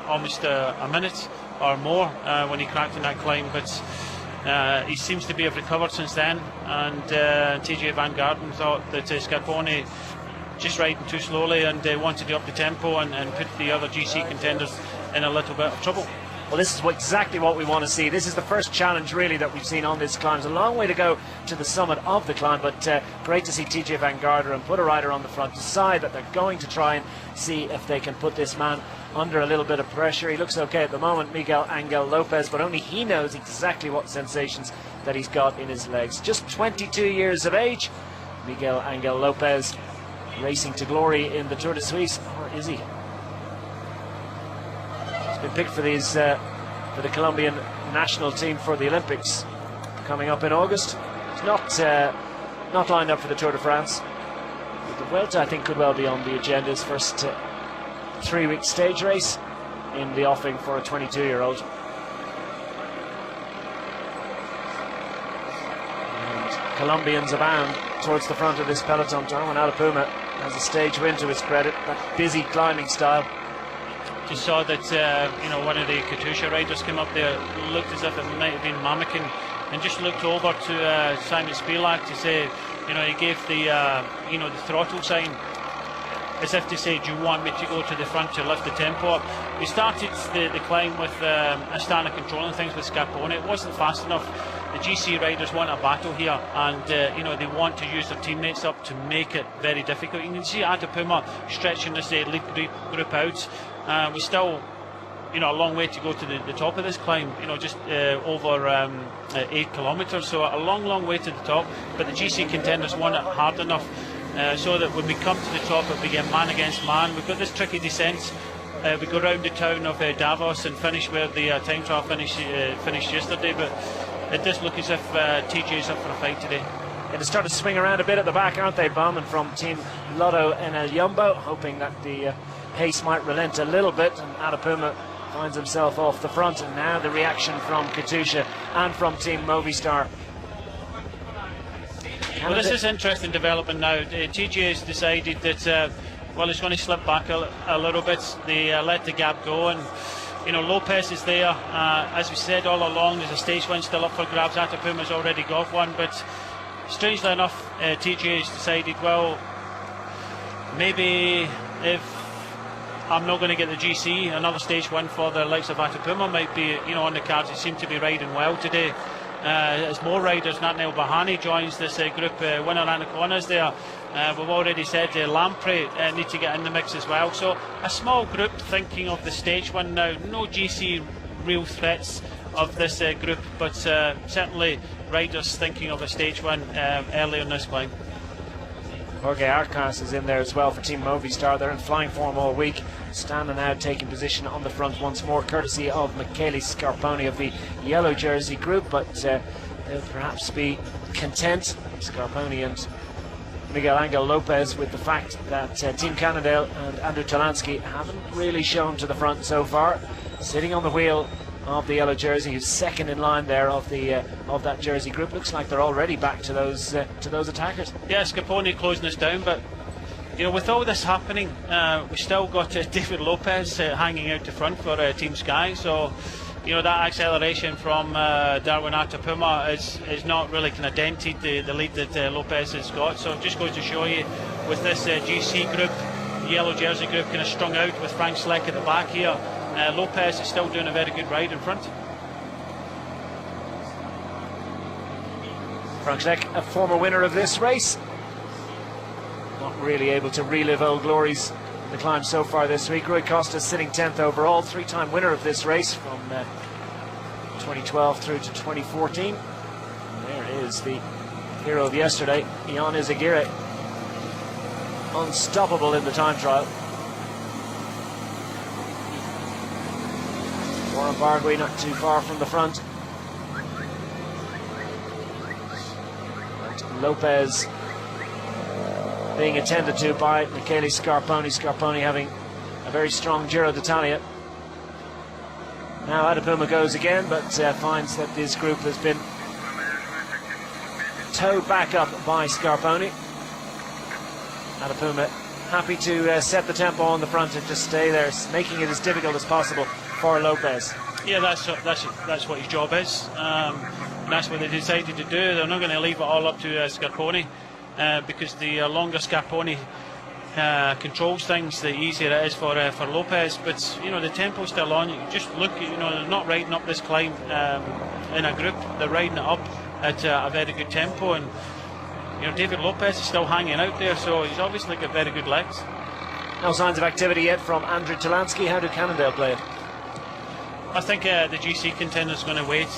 almost a minute or more when he cracked in that climb, but he seems to have recovered since then, and TJ Van Garderen thought that Scarponi just riding too slowly and wanted to up the tempo and put the other GC contenders in a little bit of trouble. Well, this is exactly what we want to see. This is the first challenge really that we've seen on this climb. It's a long way to go to the summit of the climb, but great to see TJ Van Garderen put a rider on the front, decide that they're going to try and see if they can put this man under a little bit of pressure. He looks okay at the moment, Miguel Ángel López, but only he knows exactly what sensations that he's got in his legs. Just 22 years of age, Miguel Ángel López racing to glory in the Tour de Suisse, or is he? He's been picked for these for the Colombian national team for the Olympics coming up in August. He's not lined up for the Tour de France. But the Vuelta, I think, could well be on the agenda. His first 3-week stage race in the offing for a 22-year-old. And Colombians abound towards the front of this peloton. Darwin Alapuma has a stage win to his credit. That busy climbing style. Just saw that one of the Katusha riders came up there, looked as if it might have been Mamakin, and just looked over to Simon Spilak to say, he gave the the throttle sign as if to say, do you want me to go to the front to lift the tempo up? We started the climb with Astana controlling things with Scarponi. It wasn't fast enough. The GC riders want a battle here, and they want to use their teammates up to make it very difficult. You can see Atapuma stretching this lead group out. We're still, a long way to go to the top of this climb. Just over 8 kilometres, so a long way to the top. But the GC contenders want it hard enough so that when we come to the top, it begin man against man. We've got this tricky descent. We go round the town of Davos and finish where the time trial finished yesterday. But it does look as if TJ is up for a fight today. They started to swing around a bit at the back, aren't they, Bowman, from Team Lotto and El Jumbo, hoping that the pace might relent a little bit, and Atapuma finds himself off the front. And now the reaction from Katusha and from Team Movistar. Well, this is interesting development now. TJ has decided that he's going to slip back a little bit. They let the gap go, and Lopez is there. As we said all along, there's a stage win still up for grabs. Atapuma's already got one, but strangely enough, TJ has decided, well, maybe if I'm not going to get the GC, another stage win for the likes of Atapuma might be on the cards. He seemed to be riding well today. As more riders, Nathaniel Bahani joins this group. Winner Anacona's there. We've already said Lamprey need to get in the mix as well. So a small group thinking of the stage one now. No GC real threats of this group, but certainly riders thinking of a stage one early on this climb. Jorge Arcas is in there as well for Team Movistar. They're in flying form all week. Stana now taking position on the front once more, courtesy of Michele Scarponi of the yellow jersey group, but they'll perhaps be content, Scarponi and Miguel Ángel López, with the fact that Team Cannondale and Andrew Talansky haven't really shown to the front so far. Sitting on the wheel of the yellow jersey, who's second in line there of that jersey group. Looks like they're already back to those attackers. Yeah, Scarponi closing us down, but with all this happening, we still got David Lopez hanging out the front for Team Sky. So that acceleration from Darwin Atapuma is not really kind of dented the lead that Lopez has got. So it just goes to show you, with this GC group, the yellow jersey group kind of strung out with Frank Schleck at the back here, Lopez is still doing a very good ride in front. Frank Schleck, a former winner of this race, not really able to relive old glories in the climb so far this week. Rui Costa sitting 10th overall, 3-time winner of this race from 2012 through to 2014. And there is the hero of yesterday, Ion Izagirre, unstoppable in the time trial. Warren Barguil not too far from the front. And Lopez being attended to by Michele Scarponi. Scarponi having a very strong Giro d'Italia. Now Adapuma goes again, but finds that this group has been towed back up by Scarponi. Adapuma happy to set the tempo on the front and just stay there, making it as difficult as possible for López. Yeah, that's what his job is. And that's what they decided to do. They're not going to leave it all up to Scarponi, because the longer Scarponi controls things, the easier it is for López. But you know, the tempo's still on. You just look, you know, they're not riding up this climb in a group. They're riding it up at a very good tempo, and you know, David López is still hanging out there, so he's obviously got very good legs. No signs of activity yet from Andrew Talansky. How do Cannondale play it? I think the GC contenders are going to wait.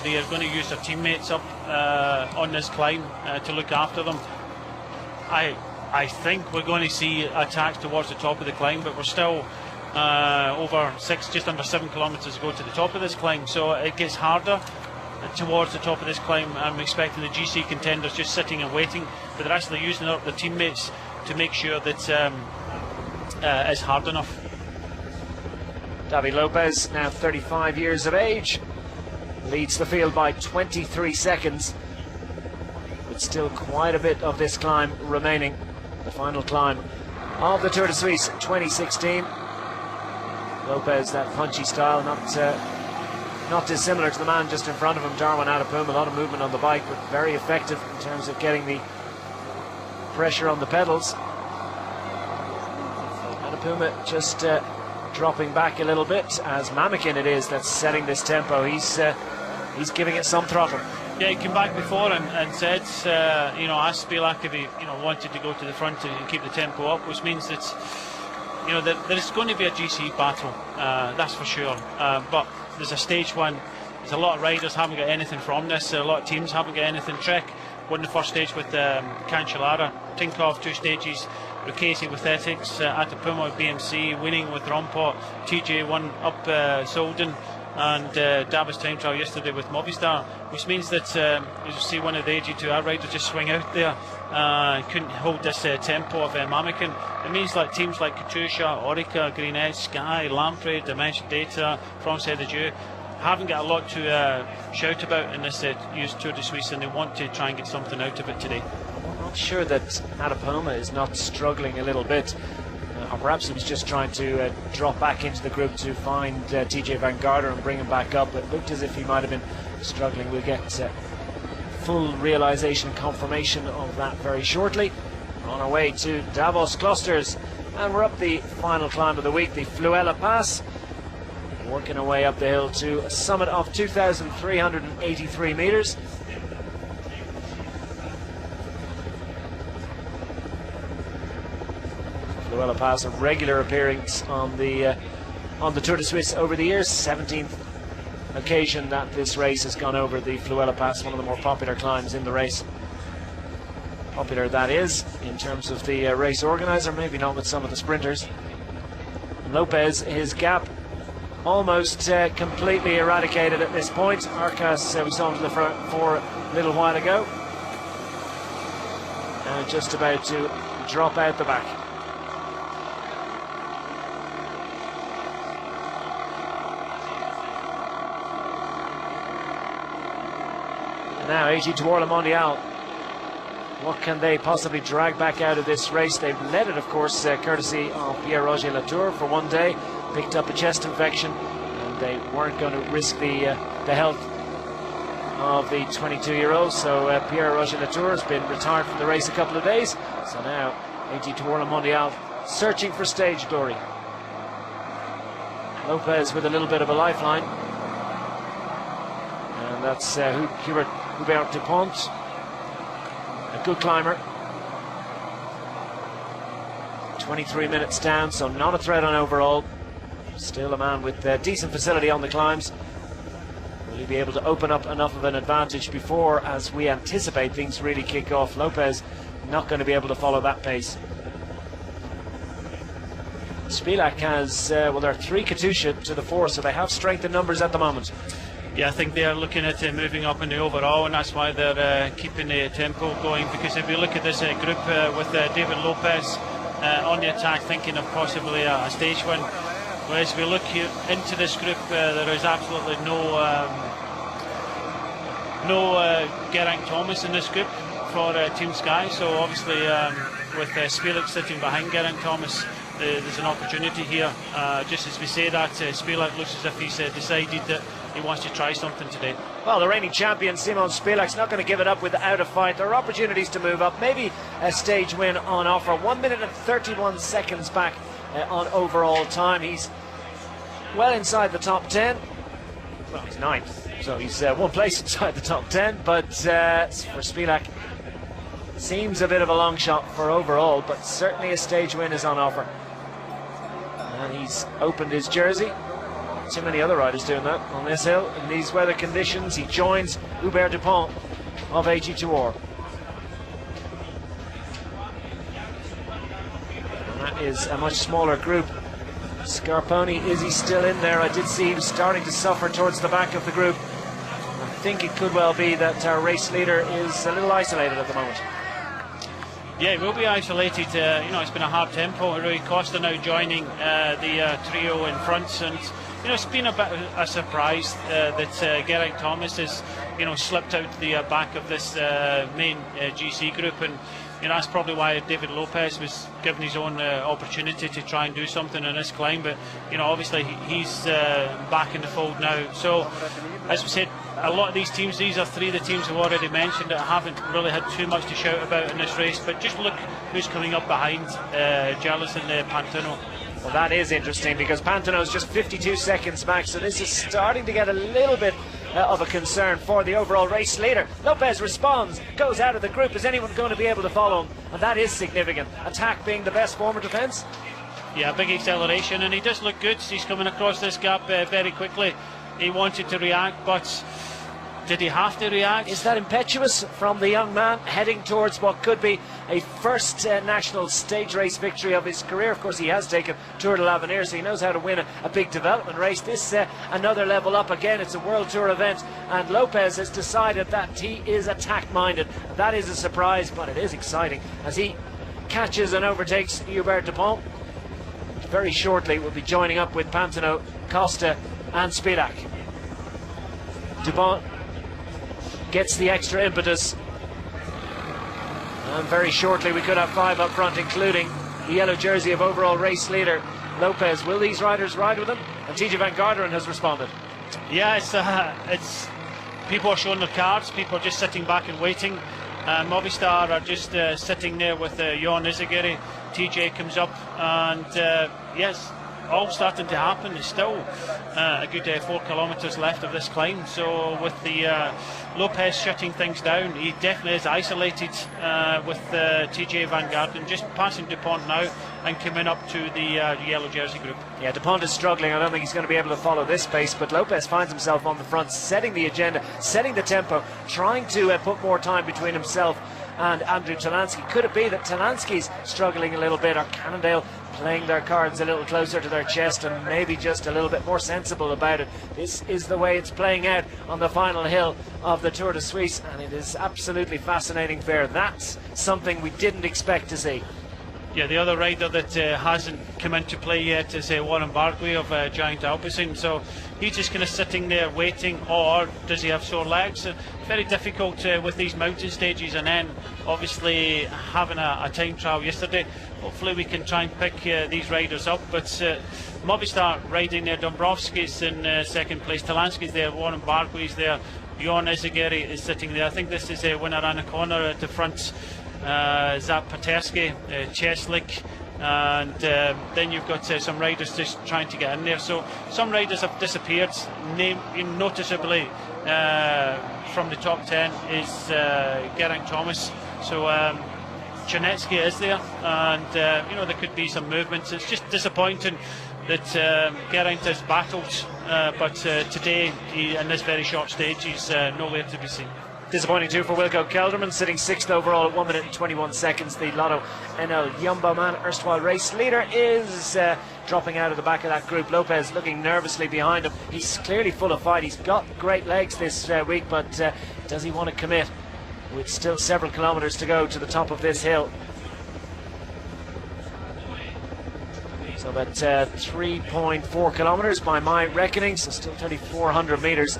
They are going to use their teammates up on this climb to look after them. I think we're going to see attacks towards the top of the climb, but we're still just under 7 kilometres to go to the top of this climb, so it gets harder towards the top of this climb. I'm expecting the GC contenders just sitting and waiting, but they're actually using up their teammates to make sure that it's hard enough. David López, now 35 years of age, leads the field by 23 seconds, but still quite a bit of this climb remaining. The final climb of the Tour de Suisse 2016. López, that punchy style, not dissimilar to the man just in front of him, Darwin Adapuma. A lot of movement on the bike, but very effective in terms of getting the pressure on the pedals. Adapuma just dropping back a little bit, as Mamikin it is that's setting this tempo. He's giving it some throttle. Yeah, he came back before and said, you know, asked Spilak if he, you know, wanted to go to the front and keep the tempo up, which means that, you know, there's going to be a GC battle, that's for sure. But there's a stage one. There's a lot of riders haven't got anything from this. A lot of teams haven't got anything. Trek won the first stage with Cancellara. Tinkoff 2 stages. Lucchesi with Ethics. Adapuma with BMC. Winning with Rompot. TJ won up Solden. And Davos time trial yesterday with Movistar, which means that you see one of the AG2R riders just swing out there, couldn't hold this tempo of Mamikin. It means like teams like Katusha, Orica, Green Edge, Sky, Lamprey, Dimension Data, France Dieu haven't got a lot to shout about in this used Tour de Suisse, and they want to try and get something out of it today. I'm not sure that Adapuma is not struggling a little bit. Or perhaps he was just trying to drop back into the group to find TJ Van Garder and bring him back up. It looked as if he might have been struggling. We'll get full realisation and confirmation of that very shortly. We're on our way to Davos Clusters, and we're up the final climb of the week, the Flüelapass. Working our way up the hill to a summit of 2,383 metres. Flüelapass, a regular appearance on the Tour de Suisse over the years. 17th occasion that this race has gone over the Flüelapass, one of the more popular climbs in the race. Popular, that is, in terms of the race organiser, maybe not with some of the sprinters. López, his gap almost completely eradicated at this point. Arcas, we saw him to the front for a little while ago, and just about to drop out the back. Now AG Tour Le Mondial, what can they possibly drag back out of this race? They've led it, of course, courtesy of Pierre-Roger Latour for one day, picked up a chest infection, and they weren't going to risk the health of the 22-year-old, so Pierre-Roger Latour has been retired from the race a couple of days, so now AG Tour Le Mondial searching for stage glory. López with a little bit of a lifeline, and that's Hubert Dupont, a good climber. 23 minutes down, so not a threat on overall. Still a man with decent facility on the climbs. Will he be able to open up enough of an advantage before, as we anticipate, things really kick off? López not going to be able to follow that pace. Spilak has, well, there are 3 Katusha to the 4, so they have strength in numbers at the moment. Yeah, I think they're looking at moving up in the overall, and that's why they're keeping the tempo going, because if you look at this group with David López on the attack, thinking of possibly a stage win, Well, as we look here into this group, there is absolutely no Geraint Thomas in this group for Team Sky. So obviously, with Spilak sitting behind Geraint Thomas, there's an opportunity here. Just as we say that, Spilak looks as if he's decided that he wants to try something today. Well, the reigning champion Simon Spilak's not going to give it up without a fight. There are opportunities to move up, maybe a stage win on offer. 1 minute and 31 seconds back on overall time. He's well inside the top 10. Well, he's 9th, so he's one place inside the top 10. But for Spilak, seems a bit of a long shot for overall, but certainly a stage win is on offer. And he's opened his jersey. Too many other riders doing that on this hill in these weather conditions. He joins Hubert Dupont of AG Tour. And that is a much smaller group. Scarponi, is he still in there? I did see him starting to suffer towards the back of the group. I think it could well be that our race leader is a little isolated at the moment. Yeah, he will be isolated. It's been a hard tempo. Rui Costa now joining the trio in front, and it's been a bit of a surprise that Geraint Thomas has slipped out the back of this main GC group, and that's probably why David López was given his own opportunity to try and do something in this climb. But obviously he's back in the fold now. So as we said, a lot of these teams, these are three of the teams we've already mentioned that haven't really had too much to shout about in this race. But just look who's coming up behind Jarlinson, Pantano. Well, that is interesting because Pantano is just 52 seconds back, so this is starting to get a little bit of a concern for the overall race leader. López responds, goes out of the group. Is anyone going to be able to follow him? And that is significant. Attack being the best form of defence. Yeah, big acceleration, and he does look good. He's coming across this gap very quickly. He wanted to react, but did he have to react? Is that impetuous from the young man heading towards what could be a first national stage race victory of his career? Of course, he has taken Tour de l'Avenir, so he knows how to win a big development race. This another level up again. It's a World Tour event, and López has decided that he is attack-minded. That is a surprise, but it is exciting as he catches and overtakes Hubert Dupont. Very shortly, we'll be joining up with Pantano, Costa, and Spilak. Dupont gets the extra impetus, and very shortly we could have 5 up front, including the yellow jersey of overall race leader López. Will these riders ride with him? And TJ Van Garderen has responded. Yeah, it's people are showing their cards. People are just sitting back and waiting. Movistar are just sitting there with Jon Izagirre. TJ comes up, and yes, all starting to happen. There's still a good 4 kilometres left of this climb, so with the López shutting things down, he definitely is isolated with TJ Van Garderen just passing Dupont now and coming up to the yellow jersey group. Yeah, Dupont is struggling. I don't think he's going to be able to follow this pace, but López finds himself on the front, setting the agenda, setting the tempo, trying to put more time between himself and Andrew Talansky. Could it be that Talansky's struggling a little bit, or Cannondale playing their cards a little closer to their chest and maybe just a little bit more sensible about it? This is the way it's playing out on the final hill of the Tour de Suisse, and it is absolutely fascinating fare. That's something we didn't expect to see. Yeah, the other rider that hasn't come into play yet is Warren Barguil of Giant Alpecin, so he's just kind of sitting there waiting, or does he have sore legs? Very difficult with these mountain stages, and then obviously having a time trial yesterday. Hopefully we can try and pick these riders up, but Movistar riding there. Dombrovskis in second place, Talansky's there, Warren Barguil's there, Jon Izagirre is sitting there. I think this is Winner Anna at the front. Zap Paterski, Cheslik, and then you've got some riders just trying to get in there. So some riders have disappeared noticeably from the top 10 is Geraint Thomas. So Janetsky is there, and there could be some movements. It's just disappointing that Geraint has battled, but today in this very short stage he's nowhere to be seen. Disappointing too for Wilco Kelderman, sitting 6th overall at 1 minute and 21 seconds. The Lotto NL Jumbo man, erstwhile race leader, is dropping out of the back of that group. López looking nervously behind him. He's clearly full of fight. He's got great legs this week, but does he want to commit with still several kilometres to go to the top of this hill? So about 3.4 kilometres by my reckoning, so still 3,400 metres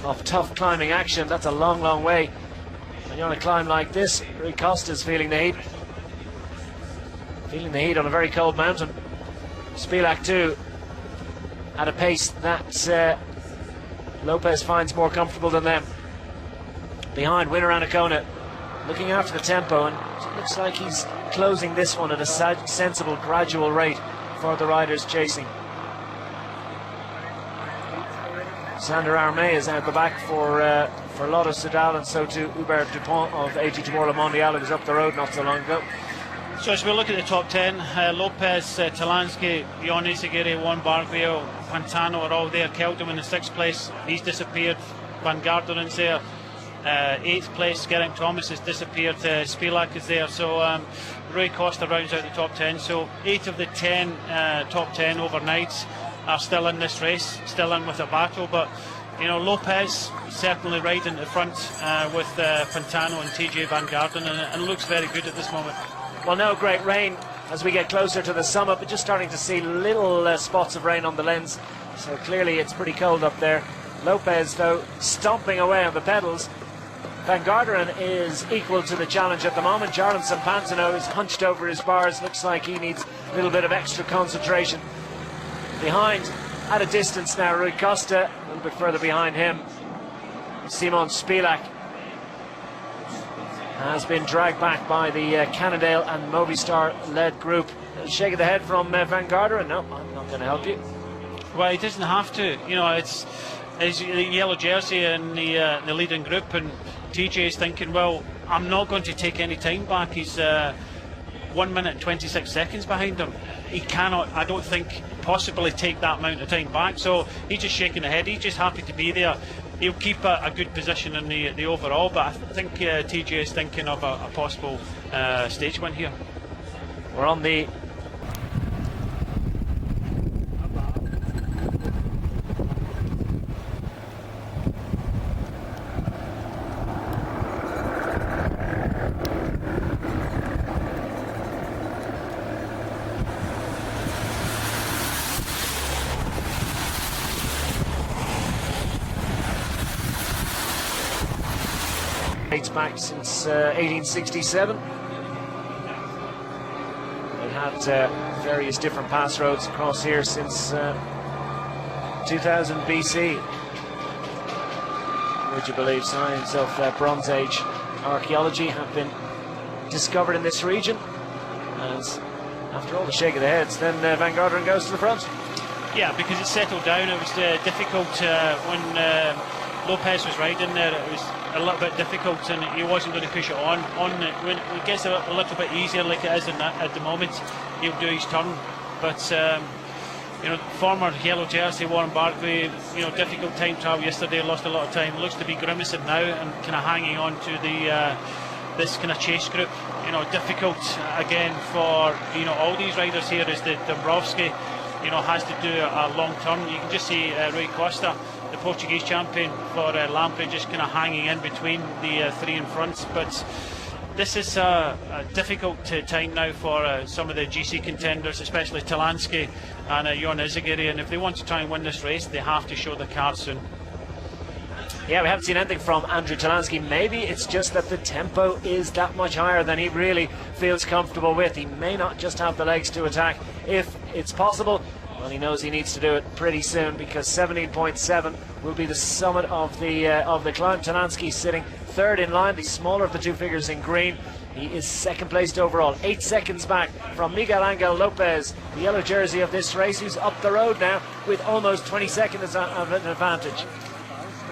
of tough climbing action. That's a long, long way. When you're on a climb like this, Rui Costa's feeling the heat. Feeling the heat on a very cold mountain. Spilak too, at a pace that López finds more comfortable than them. Behind, winner Anacona, looking after the tempo, and it looks like he's closing this one at a sensible, gradual rate for the riders chasing. Sander Armé is out the back for Lotto Soudal, and so too Hubert Dupont of AG Tour Le Mondial, who was up the road not so long ago. So as we look at the top 10, López, Talansky, Jon Izagirre, Juan Barguil, Pantano are all there. Keldum in the 6th place, he's disappeared. Van Garderen's there. 8th place, Geraint Thomas has disappeared. Spilak is there. So Rui Costa rounds out the top 10. So 8 of the 10 top 10 overnights are still in this race, still in with a battle. But you know, López certainly right in the front with Pantano and TJ Van Garderen, and looks very good at this moment. Well, no great rain as we get closer to the summit, but just starting to see little spots of rain on the lens. So clearly it's pretty cold up there. López, though, stomping away on the pedals. Van Garderen is equal to the challenge at the moment. Jarlinson Pantano is hunched over his bars. Looks like he needs a little bit of extra concentration. Behind, at a distance now, Rui Costa. A little bit further behind him, Simon Spilak has been dragged back by the Cannondale and Movistar-led group. A shake of the head from Van Garderen. No, I'm not going to help you. Well, he doesn't have to. You know, it's the yellow jersey in the leading group, and TJ is thinking, well, I'm not going to take any time back. He's 1 minute and 26 seconds behind him. He cannot, I don't think, possibly take that amount of time back. So he's just shaking the head. He's just happy to be there. He'll keep a good position in the overall, but I think TJ is thinking of a possible stage win here. We're on the dates back since 1867. They had various different pass roads across here since 2000 BC. Would you believe signs of Bronze Age archaeology have been discovered in this region? As after all the shake of the heads, then Van Garderen goes to the front. Yeah, because it settled down. It was difficult when López was riding there. It was a little bit difficult, and he wasn't going to push it on. When it gets a little bit easier, like it is at the moment, he'll do his turn. But you know, former yellow jersey Warren Barkley, you know, difficult time trial yesterday, lost a lot of time. Looks to be grimacing now and kind of hanging on to the this kind of chase group. You know, difficult again for all these riders here. Is that Dąbrowski, has to do a long turn. You can just see Rui Costa, the Portuguese champion for Lampre, just kind of hanging in between the three in front. But this is a difficult time now for some of the GC contenders, especially Talansky and Jon Izagirre, and if they want to try and win this race, they have to show the card soon. Yeah, we haven't seen anything from Andrew Talansky. Maybe it's just that the tempo is that much higher than he really feels comfortable with. He may not just have the legs to attack if it's possible. Well, he knows he needs to do it pretty soon, because 17.7 will be the summit of the climb. Talansky sitting third in line, the smaller of the two figures in green. He is second placed overall, 8 seconds back from Miguel Ángel López, the yellow jersey of this race, who's up the road now with almost 20 seconds of an advantage.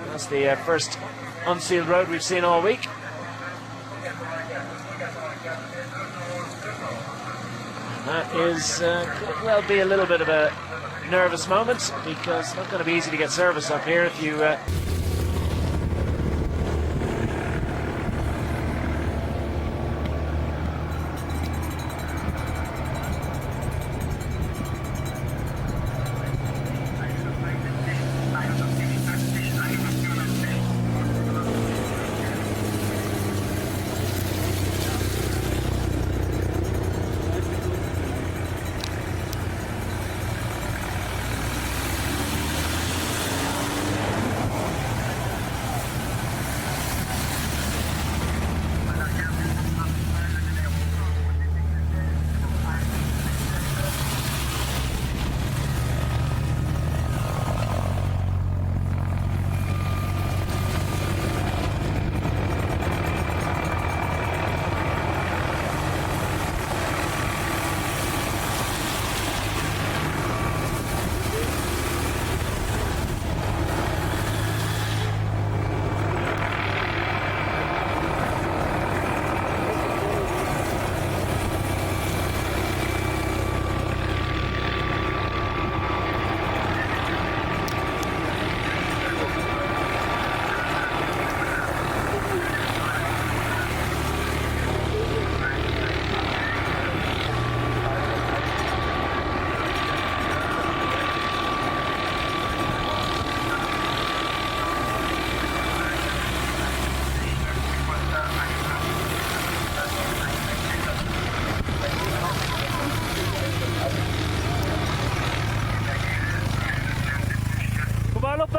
That's the first unsealed road we've seen all week. And that is could well be a little bit of a nervous moment, because it's not going to be easy to get service up here if you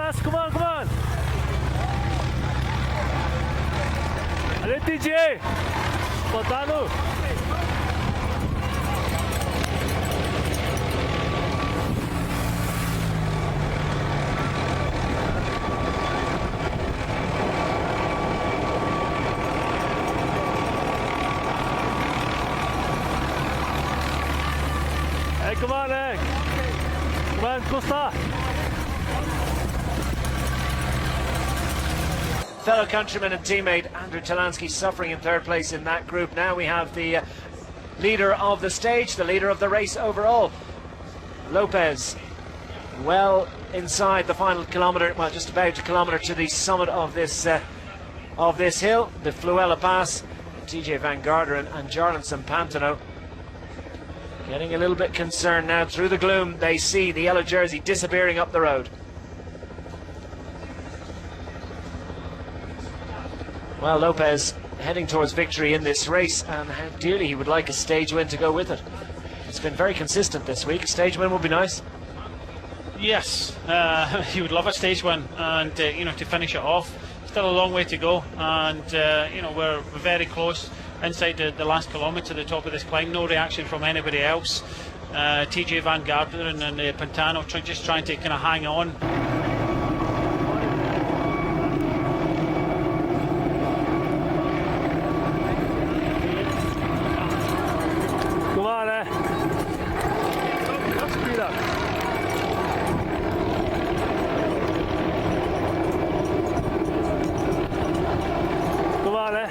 Flüelapass, come on, come on. Allez, TJ. Pantano. Hey, come on, hey. Come on, Costa. Fellow countryman and teammate Andrew Talansky suffering in third place in that group. Now we have the leader of the stage, the leader of the race overall, López, well inside the final kilometre, well, just about a kilometre to the summit of this hill, the Flüelapass. TJ Van Garderen and Jarlinson Pantano getting a little bit concerned now. Through the gloom, they see the yellow jersey disappearing up the road. Well, López heading towards victory in this race, and how dearly he would like a stage win to go with it. It's been very consistent this week. A stage win would be nice. Yes, he would love a stage win, and you know, to finish it off. Still a long way to go, and you know, we're very close inside the last kilometre, the top of this climb. No reaction from anybody else. TJ Van Garderen and Pantano just trying to kind of hang on. Come on, eh? Speed up. Come on, eh?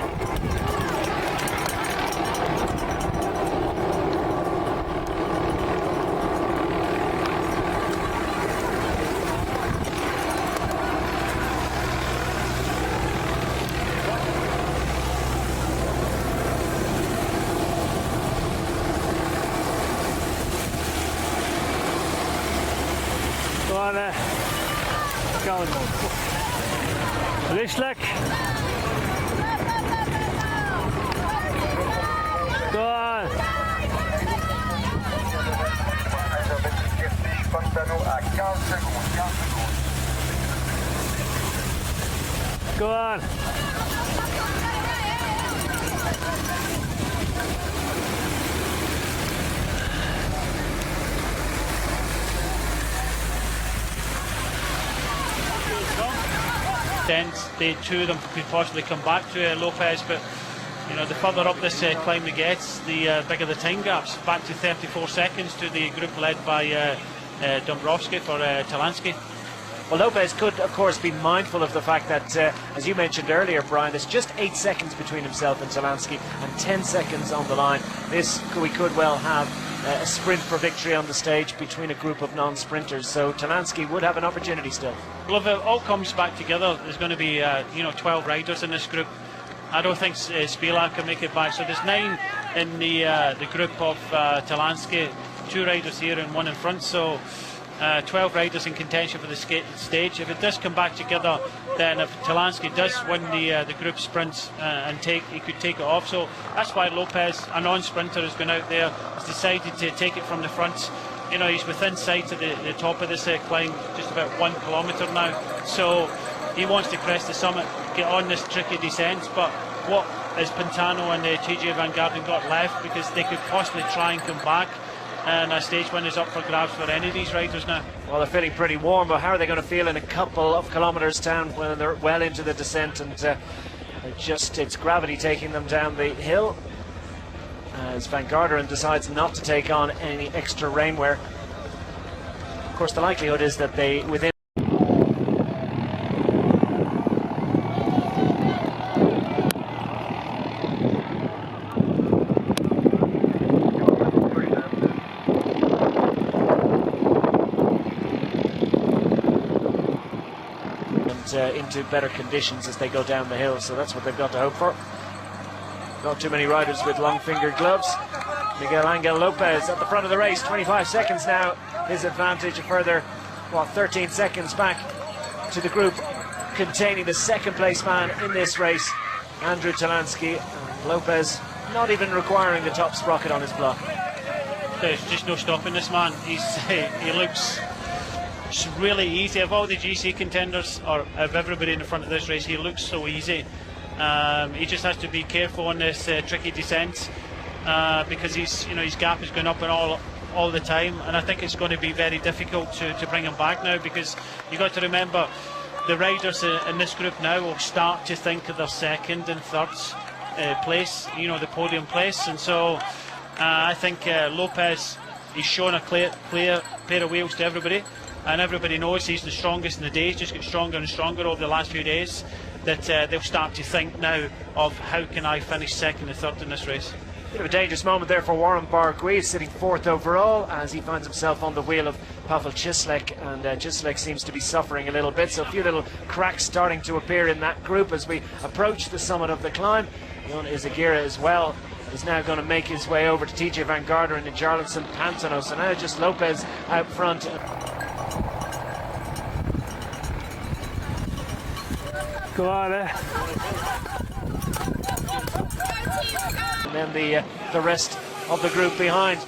Go on, go on. Lichtleck. Go on. Go on. Then the two of them could possibly come back to López, but you know, the further up this climb it gets, the bigger the time gaps. Back to 34 seconds to the group led by Dombrovski for Talansky. Well, López could, of course, be mindful of the fact that, as you mentioned earlier, Brian, there's just 8 seconds between himself and Talansky and 10 seconds on the line. We could well have a sprint for victory on the stage between a group of non-sprinters, so Talansky would have an opportunity still. Well, if it all comes back together, there's going to be 12 riders in this group. I don't think Spila can make it back, so there's 9 in the group of Talansky, 2 riders here and 1 in front, so 12 riders in contention for the stage. If it does come back together, then if Talansky does win the group sprints he could take it off. So that's why López, a non-sprinter, has gone out there, has decided to take it from the front. You know, he's within sight of the top of this climb, just about 1 kilometre now. So he wants to crest the summit, get on this tricky descent. But what has Pantano and TJ Van Garderen got left? Because they could possibly try and come back. And a stage win is up for grabs for any of these riders now. Well, they're feeling pretty warm, but how are they going to feel in a couple of kilometres down when they're well into the descent and it's gravity taking them down the hill? As Van Garderen decides not to take on any extra rainwear. Of course, the likelihood is that within into better conditions as they go down the hill, so that's what they've got to hope for. Not too many riders with long fingered gloves. Miguel Ángel López at the front of the race, 25 seconds now, his advantage. A further 13 seconds back to the group containing the second place man in this race, Andrew Talansky. López not even requiring the top sprocket on his block. There's just no stopping this man. He looks It's really easy. Of all the GC contenders, or of everybody in the front of this race, he looks so easy. He just has to be careful on this tricky descent because his gap is going up and all the time, and I think it's going to be very difficult to bring him back now, because you've got to remember the riders in this group now will start to think of their second and third place, the podium place, and so I think Lopez, he's shown a clear pair of wheels to everybody, and everybody knows he's the strongest in the day. He's just got stronger and stronger over the last few days, that they'll start to think now of how can I finish second and third in this race. Bit of a dangerous moment there for Warren Barguil, sitting fourth overall as he finds himself on the wheel of Pavel Cislek, and Cislek seems to be suffering a little bit, so a few little cracks starting to appear in that group as we approach the summit of the climb. Jon Izagirre as well is now going to make his way over to TJ Van Garderen and Jarlinson Pantano, so now just Lopez out front. Go on, And then the rest of the group behind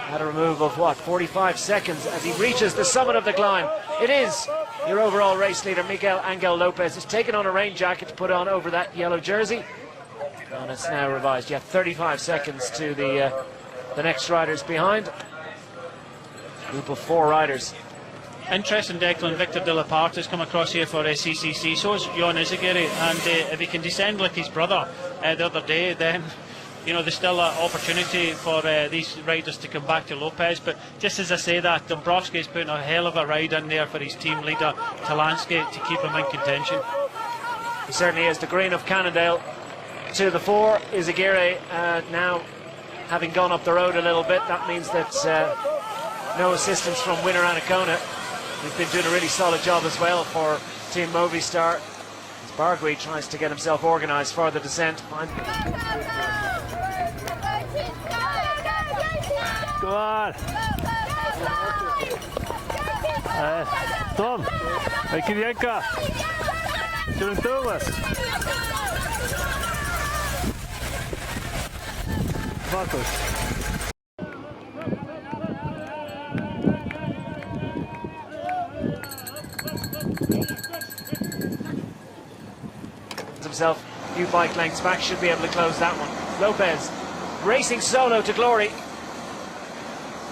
at a remove of 45 seconds as he reaches the summit of the climb. It is your overall race leader Miguel Ángel López has taken on a rain jacket to put on over that yellow jersey, and it's now revised. 35 seconds to the next riders behind. Group of 4 riders. Interesting, Declan. Victor de la Part has come across here for CCC, so is Jon Izagirre, and if he can descend like his brother the other day, then there's still an opportunity for these riders to come back to Lopez. But just as I say that, Dombrowski's putting a hell of a ride in there for his team leader Talansky to keep him in contention. He certainly is. The green of Cannondale to the 4. Izagirre now having gone up the road a little bit. That means that no assistance from winner Anacona, who's been doing a really solid job as well for Team Movistar. As Barguil tries to get himself organised for the descent. Go on. Tom, Kirienka. Thomas. Marcos. Himself a few bike lengths back, should be able to close that one. Lopez racing solo to glory,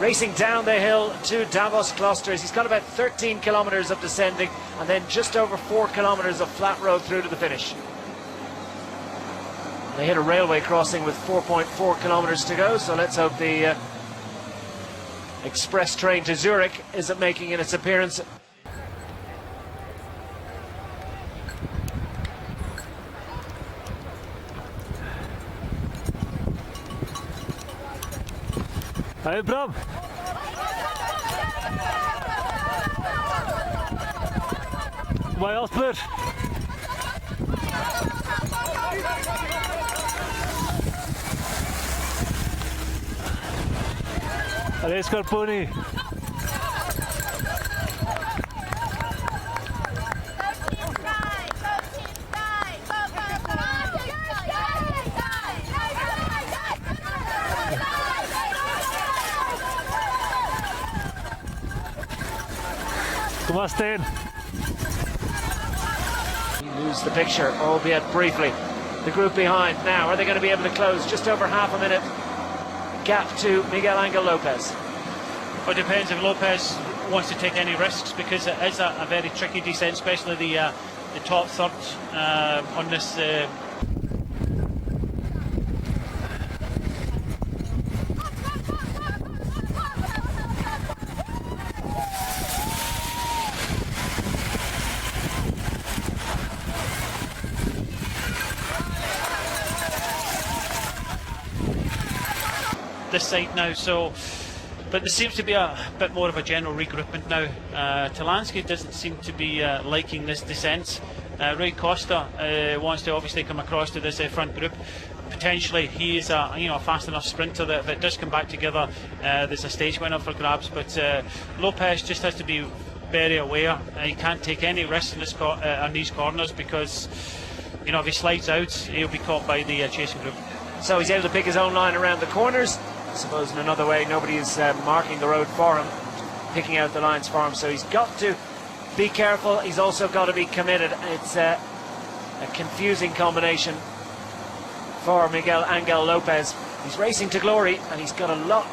racing down the hill to Davos clusters. He's got about 13 kilometers of descending and then just over 4 kilometers of flat road through to the finish. They hit a railway crossing with 4.4 kilometers to go, so let's hope the express train to Zurich isn't making its appearance. Hey, Bram. Bij Asper. Allez, Scarponi. Kom maar, Steen. Lose the picture, albeit briefly. The group behind now, are they going to be able to close just over half a minute gap to Miguel Ángel López? Well, it depends if Lopez wants to take any risks, because it is a very tricky descent, especially the top third on this. This side now, but there seems to be a bit more of a general regroupment now. Talansky doesn't seem to be liking this descent. Rui Costa wants to obviously come across to this front group. Potentially he is a fast enough sprinter that if it does come back together, there's a stage winner for grabs. But Lopez just has to be very aware. He can't take any risks in this on these corners, because if he slides out, he'll be caught by the chasing group. So he's able to pick his own line around the corners. I suppose in another way, nobody is marking the road for him. picking out the lines for him. So he's got to be careful. He's also got to be committed. It's a confusing combination for Miguel Ángel López. He's racing to glory, and he's got a lot.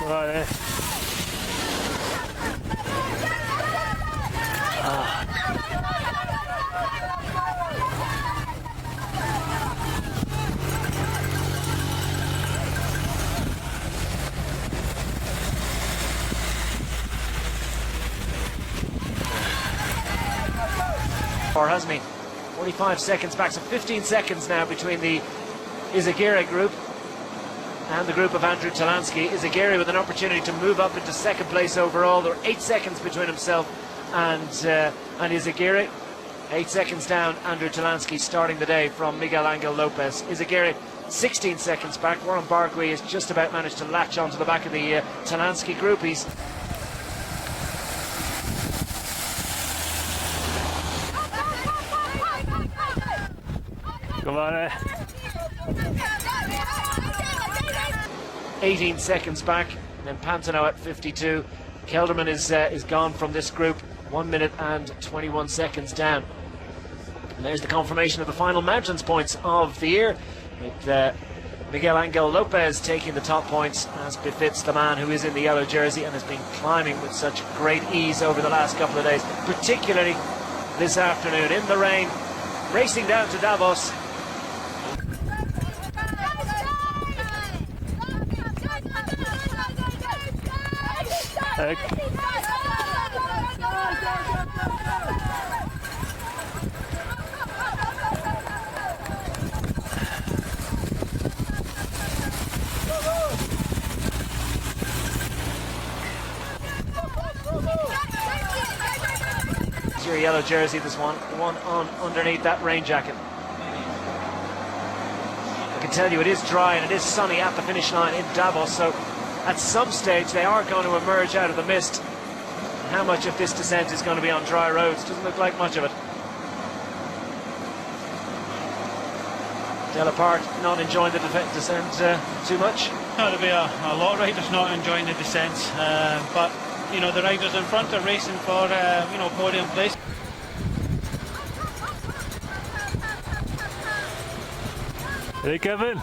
Right. Or hasn't he? 45 seconds back, so 15 seconds now between the Izagirre group and the group of Andrew Talansky. Izagirre with an opportunity to move up into second place overall. There are 8 seconds between himself and Izagirre. 8 seconds down, Andrew Talansky starting the day from Miguel Ángel López. Izagirre 16 seconds back. Warren Bargui has just about managed to latch onto the back of the Talansky group. He's Come on, 18 seconds back, and then Pantano at 52. Kelderman is gone from this group, 1 minute and 21 seconds down. And there's the confirmation of the final mountains points of the year, with Miguel Ángel López taking the top points, as befits the man who is in the yellow jersey and has been climbing with such great ease over the last couple of days, particularly this afternoon in the rain, racing down to Davos. Your yellow jersey, there's one on underneath that rain jacket. I can tell you it is dry and it is sunny at the finish line in Davos, so at some stage they are going to emerge out of the mist. How much of this descent is going to be on dry roads? Doesn't look like much of it. Delapart not enjoying the descent too much. There'll be a lot of riders not enjoying the descent, but you know, the riders in front are racing for podium place. Hey, Kevin.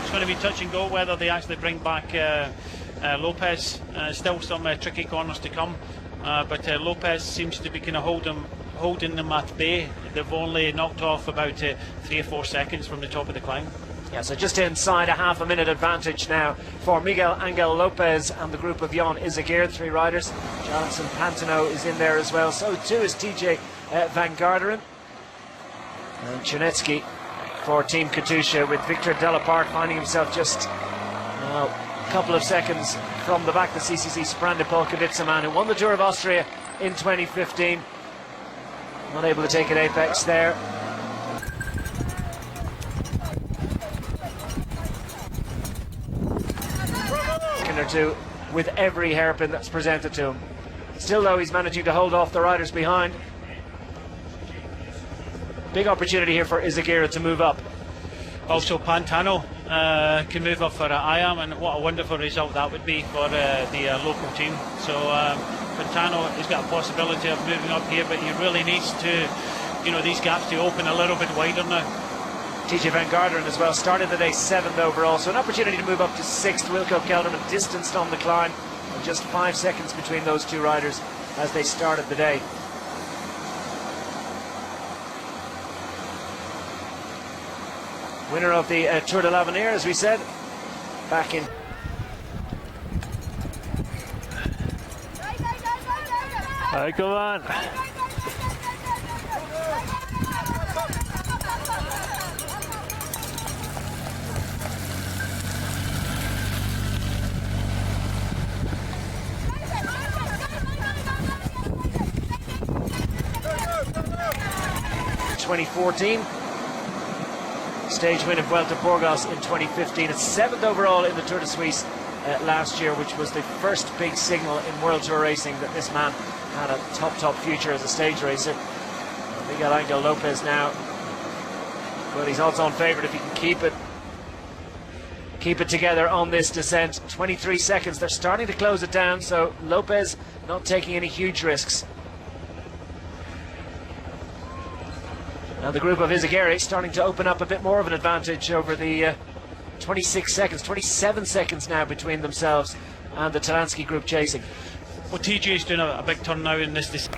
It's going to be touch and go whether they actually bring back López. Still some tricky corners to come, but López seems to be kind of holding them at bay. They've only knocked off about 3 or 4 seconds from the top of the climb. Yeah, so just inside a half a minute advantage now for Miguel Ángel López and the group of Jon Izagirre, 3 riders. Jarlinson, Pantano is in there as well. So too is TJ Van Garderen. And Chernetsky for Team Katusha, with Victor Delapart finding himself just a couple of seconds from the back. The CCC Sprande Polkowitz, man who won the Tour of Austria in 2015. Not able to take an apex there. Or two with every hairpin that's presented to him. Still though, he's managing to hold off the riders behind. Big opportunity here for Izagirre to move up. Also Pantano can move up for IAM, and what a wonderful result that would be for the local team. So Pantano has got a possibility of moving up here, but he really needs to, these gaps to open a little bit wider now. TJ Van Garderen as well started the day 7th overall, so an opportunity to move up to 6th. Wilco Kelderman distanced on the climb, and just 5 seconds between those 2 riders as they started the day. Winner of the Tour de l'Avenir, as we said, back in. Hey, come on. ...2014, stage win of Vuelta Burgos in 2015. It's 7th overall in the Tour de Suisse last year, which was the first big signal in World Tour racing that this man had a top future as a stage racer. Miguel Ángel López now, well, he's odds-on favourite if he can keep it together on this descent. 23 seconds, they're starting to close it down, so López not taking any huge risks. Now the group of Izagirre starting to open up a bit more of an advantage over the 26 seconds, 27 seconds now between themselves and the Talansky group chasing. Well, TJ is doing a big turn now in this descent.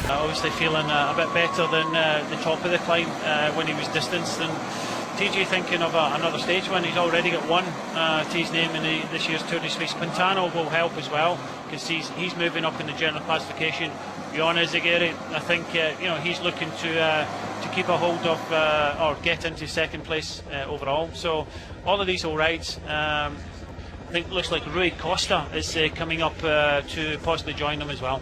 Obviously feeling a bit better than the top of the climb when he was distanced, and TJ thinking of another stage win. He's already got one to his name in this year's Tour de Suisse. Pantano will help as well, because he's moving up in the general classification beyond Izagirre. I think he's looking to keep a hold of or get into second place overall. So all of these will ride. I think it looks like Rui Costa is coming up to possibly join them as well.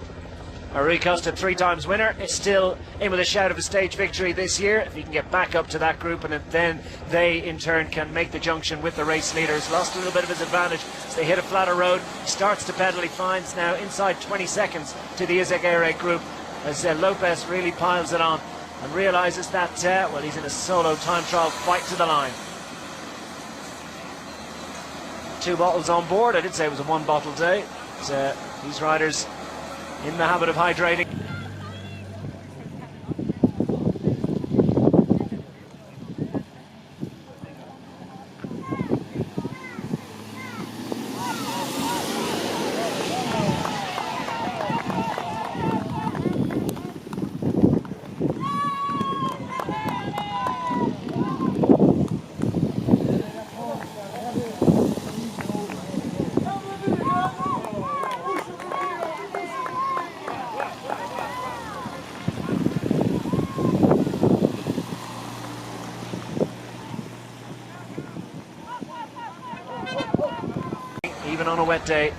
Rui Costa, 3 times winner, is still in with a shout of a stage victory this year. If he can get back up to that group, and then they in turn can make the junction with the race leaders. Lost a little bit of his advantage as they hit a flatter road. He starts to pedal. He finds now inside 20 seconds to the Izagirre group as López really piles it on and realises that well, he's in a solo time trial fight to the line. 2 bottles on board. I did say it was a 1 bottle day. These riders in the habit of hydrating. Even on a wet day.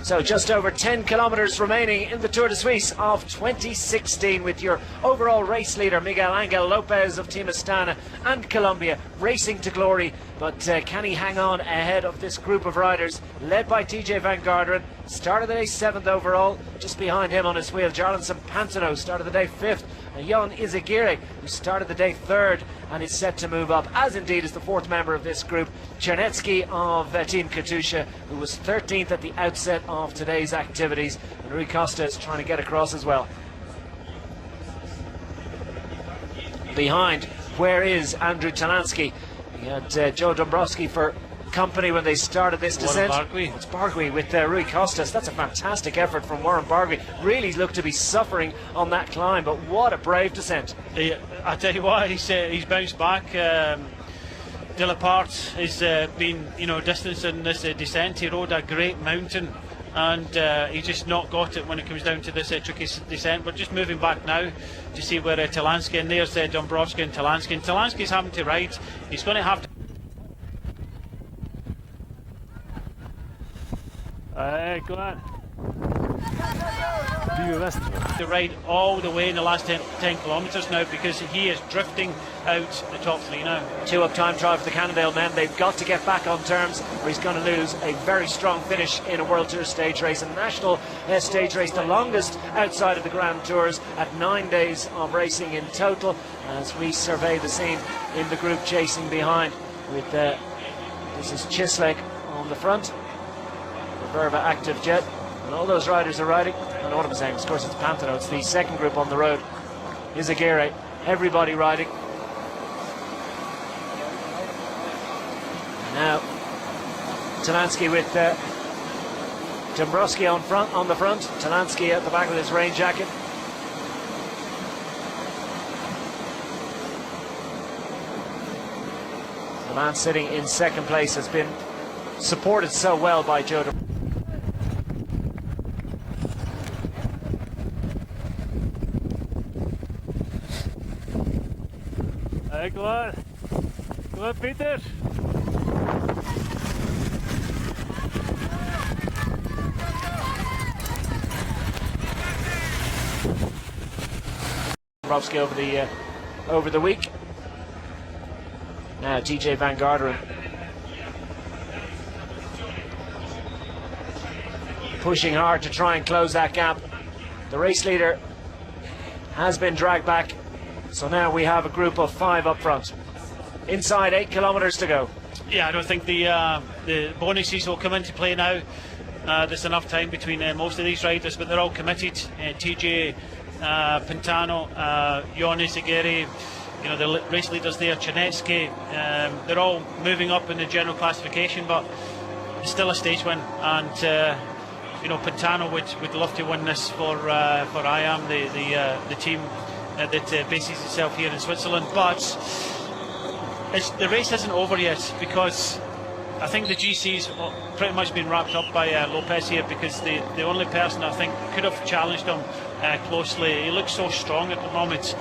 So just over 10 kilometers remaining in the Tour de Suisse of 2016, with your overall race leader Miguel Ángel López of Team Astana and Colombia racing to glory. But can he hang on ahead of this group of riders led by TJ Van Garderen? Started the day 7th overall. Just behind him on his wheel, Jarlinson Pantano started the day 5th. And Jan Izagirre, who started the day 3rd and is set to move up, as indeed is the 4th member of this group, Czernetsky of Team Katusha, who was 13th at the outset of today's activities. And Rui Costa is trying to get across as well. Behind, where is Andrew Talansky? He had Joe Dombrowski for company when they started this descent. It's Bargui with Rui Costa. That's a fantastic effort from Warren Bargui. Really looked to be suffering on that climb, but what a brave descent. I tell you what, he's bounced back. Flüelapass has been distanced in this descent. He rode a great mountain, and he just not got it when it comes down to this tricky descent. But just moving back now to see where Talansky, and there's Dombrowski and Talansky. And Talansky's having to ride. He's going to have to Go on. to ride all the way in the last 10 kilometres now, because he is drifting out the top 3 now. 2 up time trial for the Cannondale men. They've got to get back on terms, or he's going to lose a very strong finish in a World Tour stage race, a national stage race, the longest outside of the Grand Tours, at 9 days of racing in total. As we survey the scene in the group chasing behind with this is Chislik on the front. Verva Active Jet. And all those riders are riding. I know what I'm saying. Of course, it's Pantano. It's the second group on the road. Izagirre. Everybody riding. Now, Talansky with Dombrowski on the front. Talansky at the back with his rain jacket. The man sitting in second place has been supported so well by Joe. Go on. Go on, Peter. Dombrowski over the week. Now TJ Van Garderen pushing hard to try and close that gap. The race leader has been dragged back, so now we have a group of 5 up front. Inside 8 kilometres to go. Yeah, I don't think the bonuses will come into play now. There's enough time between most of these riders, but they're all committed. TJ, Pantano, Jon Izagirre, you know, the race leaders there, Chinetsky, they're all moving up in the general classification, but it's still a stage win. And you know, Pantano would love to win this for IAM, the team that bases itself here in Switzerland. But the race isn't over yet, because I think the GC's pretty much been wrapped up by López here, because the only person I think could have challenged him closely, he looks so strong at the moment,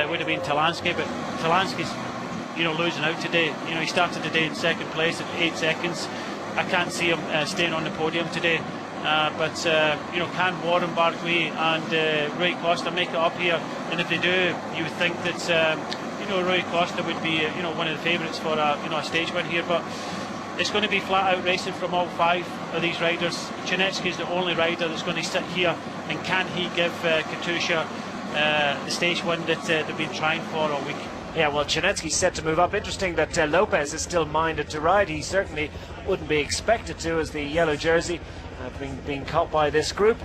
would have been Talansky, but Talansky's, you know, losing out today. You know, he started the day in second place at 8 seconds. I can't see him staying on the podium today. But you know, can Warren Barguil and Rui Costa make it up here? And if they do, you would think that you know, Rui Costa would be you know, one of the favourites for a stage win here. But it's going to be flat out racing from all 5 of these riders. Chinetsky is the only rider that's going to sit here, and can he give Katusha the stage win that they've been trying for all week? Yeah, well, Chinetsky's set to move up. Interesting that López is still minded to ride. He certainly wouldn't be expected to, as the yellow jersey being caught by this group.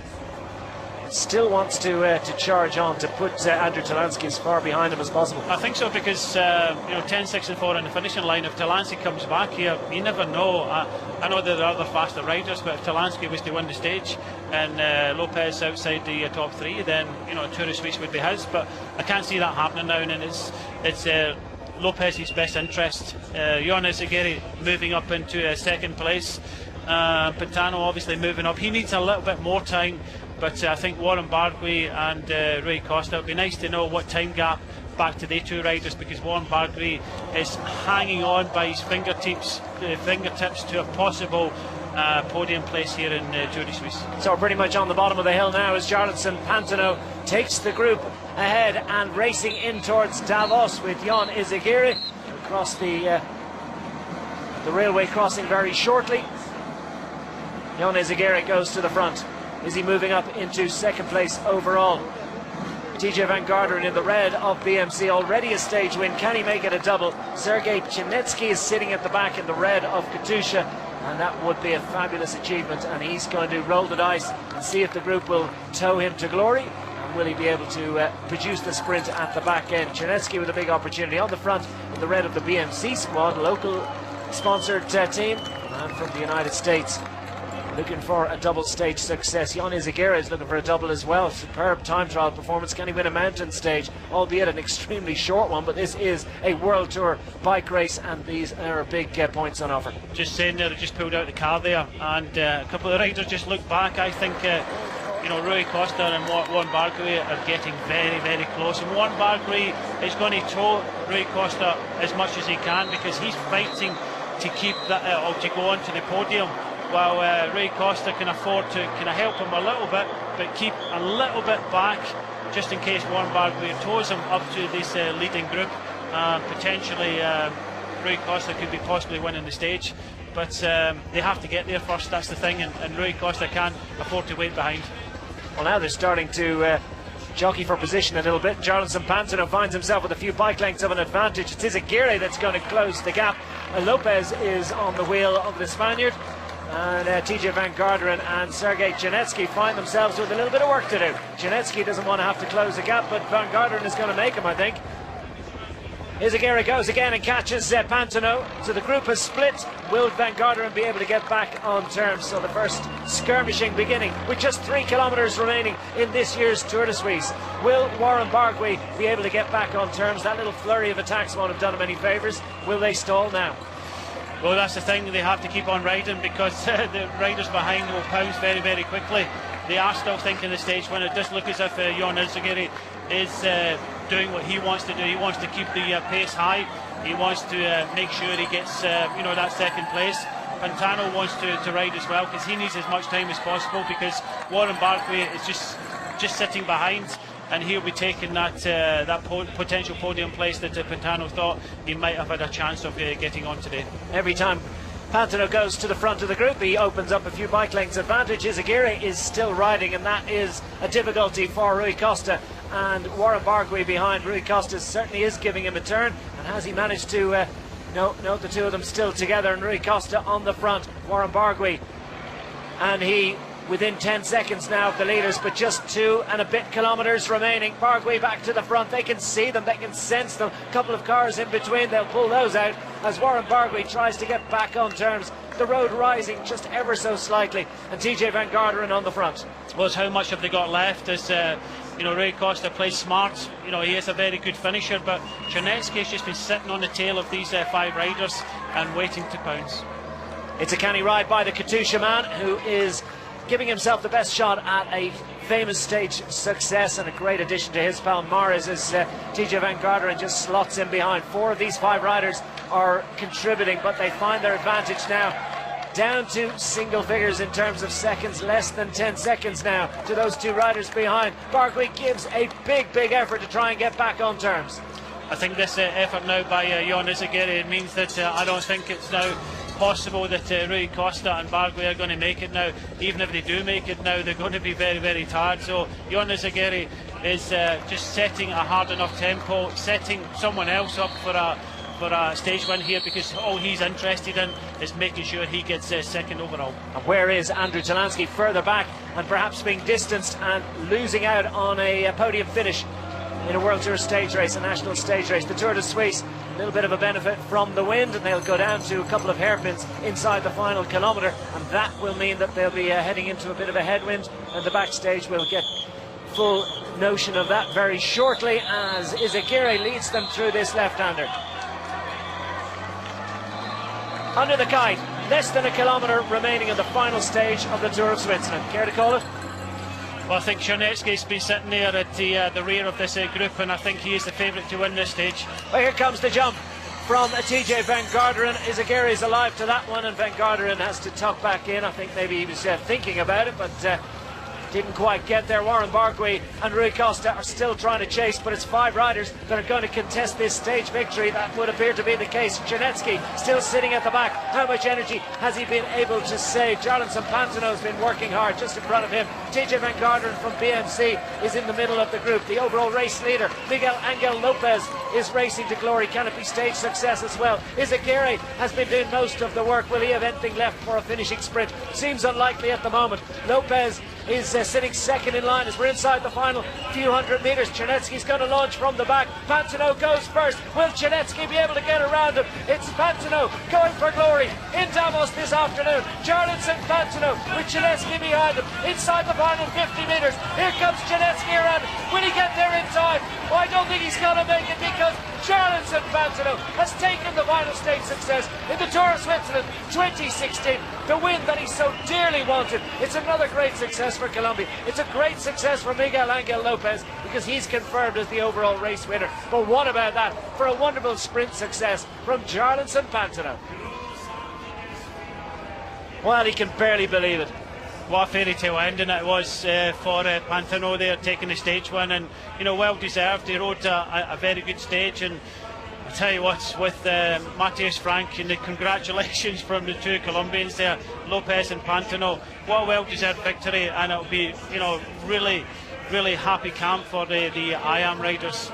Still wants to charge on to put Andrew Talansky as far behind him as possible. I think so, because you know, 10, 6 and 4 on the finishing line. If Talansky comes back here, you never know. I know there are other faster riders, but if Talansky was to win the stage and López outside the top 3, then you know, Tour de Suisse would be his. But I can't see that happening now, and it's López's best interest. Jon Izagirre moving up into second place. Pantano obviously moving up. He needs a little bit more time, but I think Warren Barguil and Rui Costa, it would be nice to know what time gap back to the 2 riders, because Warren Barguil is hanging on by his fingertips to a possible podium place here in Tour de Suisse. So pretty much on the bottom of the hill now as Jarlinson. Pantano takes the group ahead and racing in towards Davos with Jon Izagirre across the railway crossing very shortly. Jon Izagirre goes to the front. Is he moving up into second place overall? TJ Van Garderen in the red of BMC, already a stage win. Can he make it a double? Sergei Chinetsky is sitting at the back in the red of Katusha, and that would be a fabulous achievement, and he's going to roll the dice and see if the group will tow him to glory, and will he be able to produce the sprint at the back end. Chinetsky with a big opportunity on the front in the red of the BMC squad, local sponsored team, and from the United States, looking for a double stage success. Jon Izagirre is looking for a double as well. Superb time trial performance. Can he win a mountain stage, albeit an extremely short one? But this is a World Tour bike race, and these are big points on offer. Just saying there, they just pulled out the car there, and a couple of the riders just looked back. I think you know, Rui Costa and Warren Barguil are getting very, very close, and Warren Barguil is going to tow Rui Costa as much as he can, because he's fighting to keep that or to go on to the podium, while Rui Costa can afford to kind of help him a little bit, but keep a little bit back, just in case Warren Barguil tows him up to this leading group. Potentially Rui Costa could be possibly winning the stage, but they have to get there first, that's the thing, and Rui Costa can't afford to wait behind. Well, now they're starting to jockey for position a little bit. Jarlinson Pantano finds himself with a few bike lengths of an advantage. It's Izagirre that's going to close the gap. López is on the wheel of the Spaniard. And TJ Van Garderen and Sergei Janetsky find themselves with a little bit of work to do. Janetsky doesn't want to have to close the gap, but Van Garderen is going to make him, I think. Izagirre goes again and catches Pantano. So the group has split. Will Van Garderen be able to get back on terms? So the first skirmishing beginning with just 3 kilometres remaining in this year's Tour de Suisse. Will Warren Barguil be able to get back on terms? That little flurry of attacks won't have done him any favours. Will they stall now? Well, that's the thing, they have to keep on riding because the riders behind will pounce very, very quickly. They are still thinking the stage when it does look as if Jon Izagirre is doing what he wants to do. He wants to keep the pace high. He wants to make sure he gets that second place. Pantano wants to ride as well because he needs as much time as possible because Warren Barguil is just sitting behind. And he'll be taking that potential podium place that Pantano thought he might have had a chance of getting on today. Every time Pantano goes to the front of the group, he opens up a few bike lengths advantage. Izagirre is still riding, and that is a difficulty for Rui Costa. And Warren Barguil behind Rui Costa certainly is giving him a turn. And has he managed to note the two of them still together, and Rui Costa on the front, Warren Barguil. And he within 10 seconds now of the leaders, but just 2 and a bit kilometres remaining. Barguil back to the front. They can see them, they can sense them. A couple of cars in between, they'll pull those out as Warren Barguil tries to get back on terms. The road rising just ever so slightly, and TJ Van Garderen on the front. Well, it's how much have they got left? As Rui Costa plays smart. He is a very good finisher, but Janetsky has just been sitting on the tail of these 5 riders and waiting to pounce. It's a canny ride by the Katusha man, who is giving himself the best shot at a famous stage success, and a great addition to his palmarès as TJ Van Garderen just slots in behind. 4 of these 5 riders are contributing, but they find their advantage now down to single figures in terms of seconds, less than 10 seconds now to those 2 riders behind. Barguil gives a big effort to try and get back on terms. I think this effort now by Jon Izagirre means that I don't think it's now possible that Rui Costa and Barguil are going to make it now. Even if they do make it now, they're going to be very, very tired. So Jon Izagirre is just setting a hard enough tempo, setting someone else up for a stage win here, because all he's interested in is making sure he gets second overall. And where is Andrew Talansky? Further back and perhaps being distanced and losing out on a podium finish in a World Tour stage race, a national stage race. The Tour de Suisse, a little bit of a benefit from the wind, and they'll go down to a couple of hairpins inside the final kilometre, and that will mean that they'll be heading into a bit of a headwind, and the backstage will get full notion of that very shortly as Izagirre leads them through this left-hander. Under the kite, less than a kilometre remaining in the final stage of the Tour of Switzerland. Care to call it? Well, I think Janetsky's been sitting there at the rear of this group, and I think he is the favourite to win this stage. Well, here comes the jump from TJ Van Garderen. Izagirre is alive to that one, and Van Garderen has to tuck back in. I think maybe he was thinking about it, but didn't quite get there. Warren Barguil and Rui Costa are still trying to chase, but it's 5 riders that are going to contest this stage victory. That would appear to be the case. Janetsky still sitting at the back. How much energy has he been able to save? Jarlinson Pantano has been working hard just in front of him. TJ Van Garderen from BMC is in the middle of the group. The overall race leader, Miguel Ángel López, is racing to glory. Can it be stage success as well? Izagirre has been doing most of the work. Will he have anything left for a finishing sprint? Seems unlikely at the moment. López is sitting second in line as we're inside the final few hundred metres. Janetsky's going to launch from the back. Pantano goes first. Will Janetsky be able to get around him? It's Pantano going for glory in Davos this afternoon. Jarlinson Pantano with Janetsky behind him inside the final 50 metres. Here comes Janetsky around. Will he get there in time? Well, I don't think he's going to make it, because Jarlinson Pantano has taken the final stage success in the Tour of Switzerland 2016, the win that he so dearly wanted. It's another great success for Colombia. It's a great success for Miguel Ángel López, because he's confirmed as the overall race winner. But what about that for a wonderful sprint success from Jarlinson Pantano? Well, he can barely believe it. What a fairy tale ending it was for Pantano there, taking the stage win, and well deserved. He rode a very good stage, and I tell you what, with Matthias Frank, and the congratulations from the 2 Colombians there, Lopez and Pantano. What a well deserved victory, and it'll be really happy camp for the IAM riders.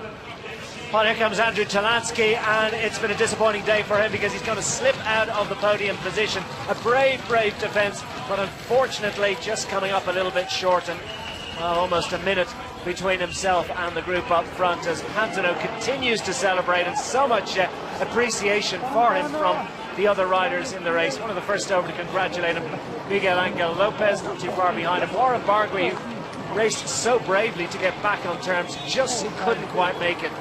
Well, here comes Andrew Talansky, and it's been a disappointing day for him because he's going to slip out of the podium position. A brave defence, but unfortunately just coming up a little bit short, and well, almost a minute between himself and the group up front as Pantano continues to celebrate, and so much appreciation for him from the other riders in the race. One of the first over to congratulate him, Miguel Ángel López, not too far behind him. Warren Barguil raced so bravely to get back on terms, just couldn't quite make it.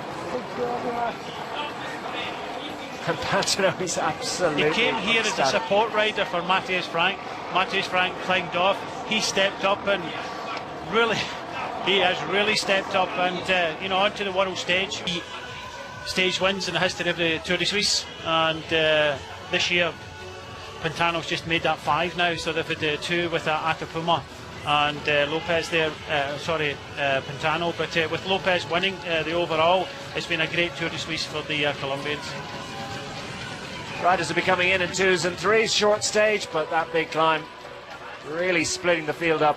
And Pantano is absolutely He came here as a support rider for Matthias Frank. Matthias Frank climbed off. He stepped up, and really, he has really stepped up and you know, onto the world stage. Stage wins in the history of the Tour de Suisse, and this year Pantano's just made that 5 now, so they've had 2 with Atapuma and Lopez there, Pantano, but with Lopez winning the overall, it's been a great Tour de Suisse for the Colombians. Riders will be coming in 2s and 3s, short stage, but that big climb really splitting the field up.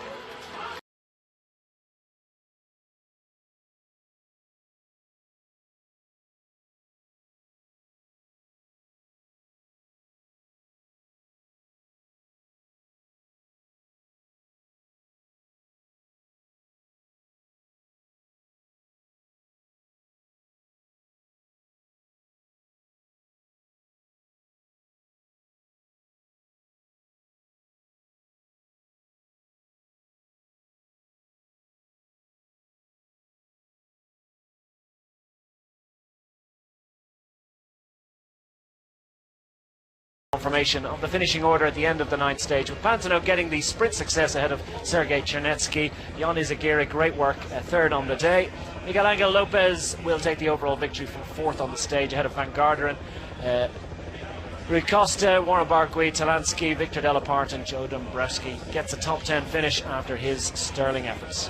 Confirmation of the finishing order at the end of the 9th stage, with Pantano getting the sprint success ahead of Sergei Chernetsky. Jan Izagirre, great work, 3rd on the day. Miguel Ángel López will take the overall victory from 4th on the stage ahead of Van Garderen. Rui Costa, Warren Barguil, Talansky, Victor Delaparte and Joe Dombrowski gets a top 10 finish after his sterling efforts.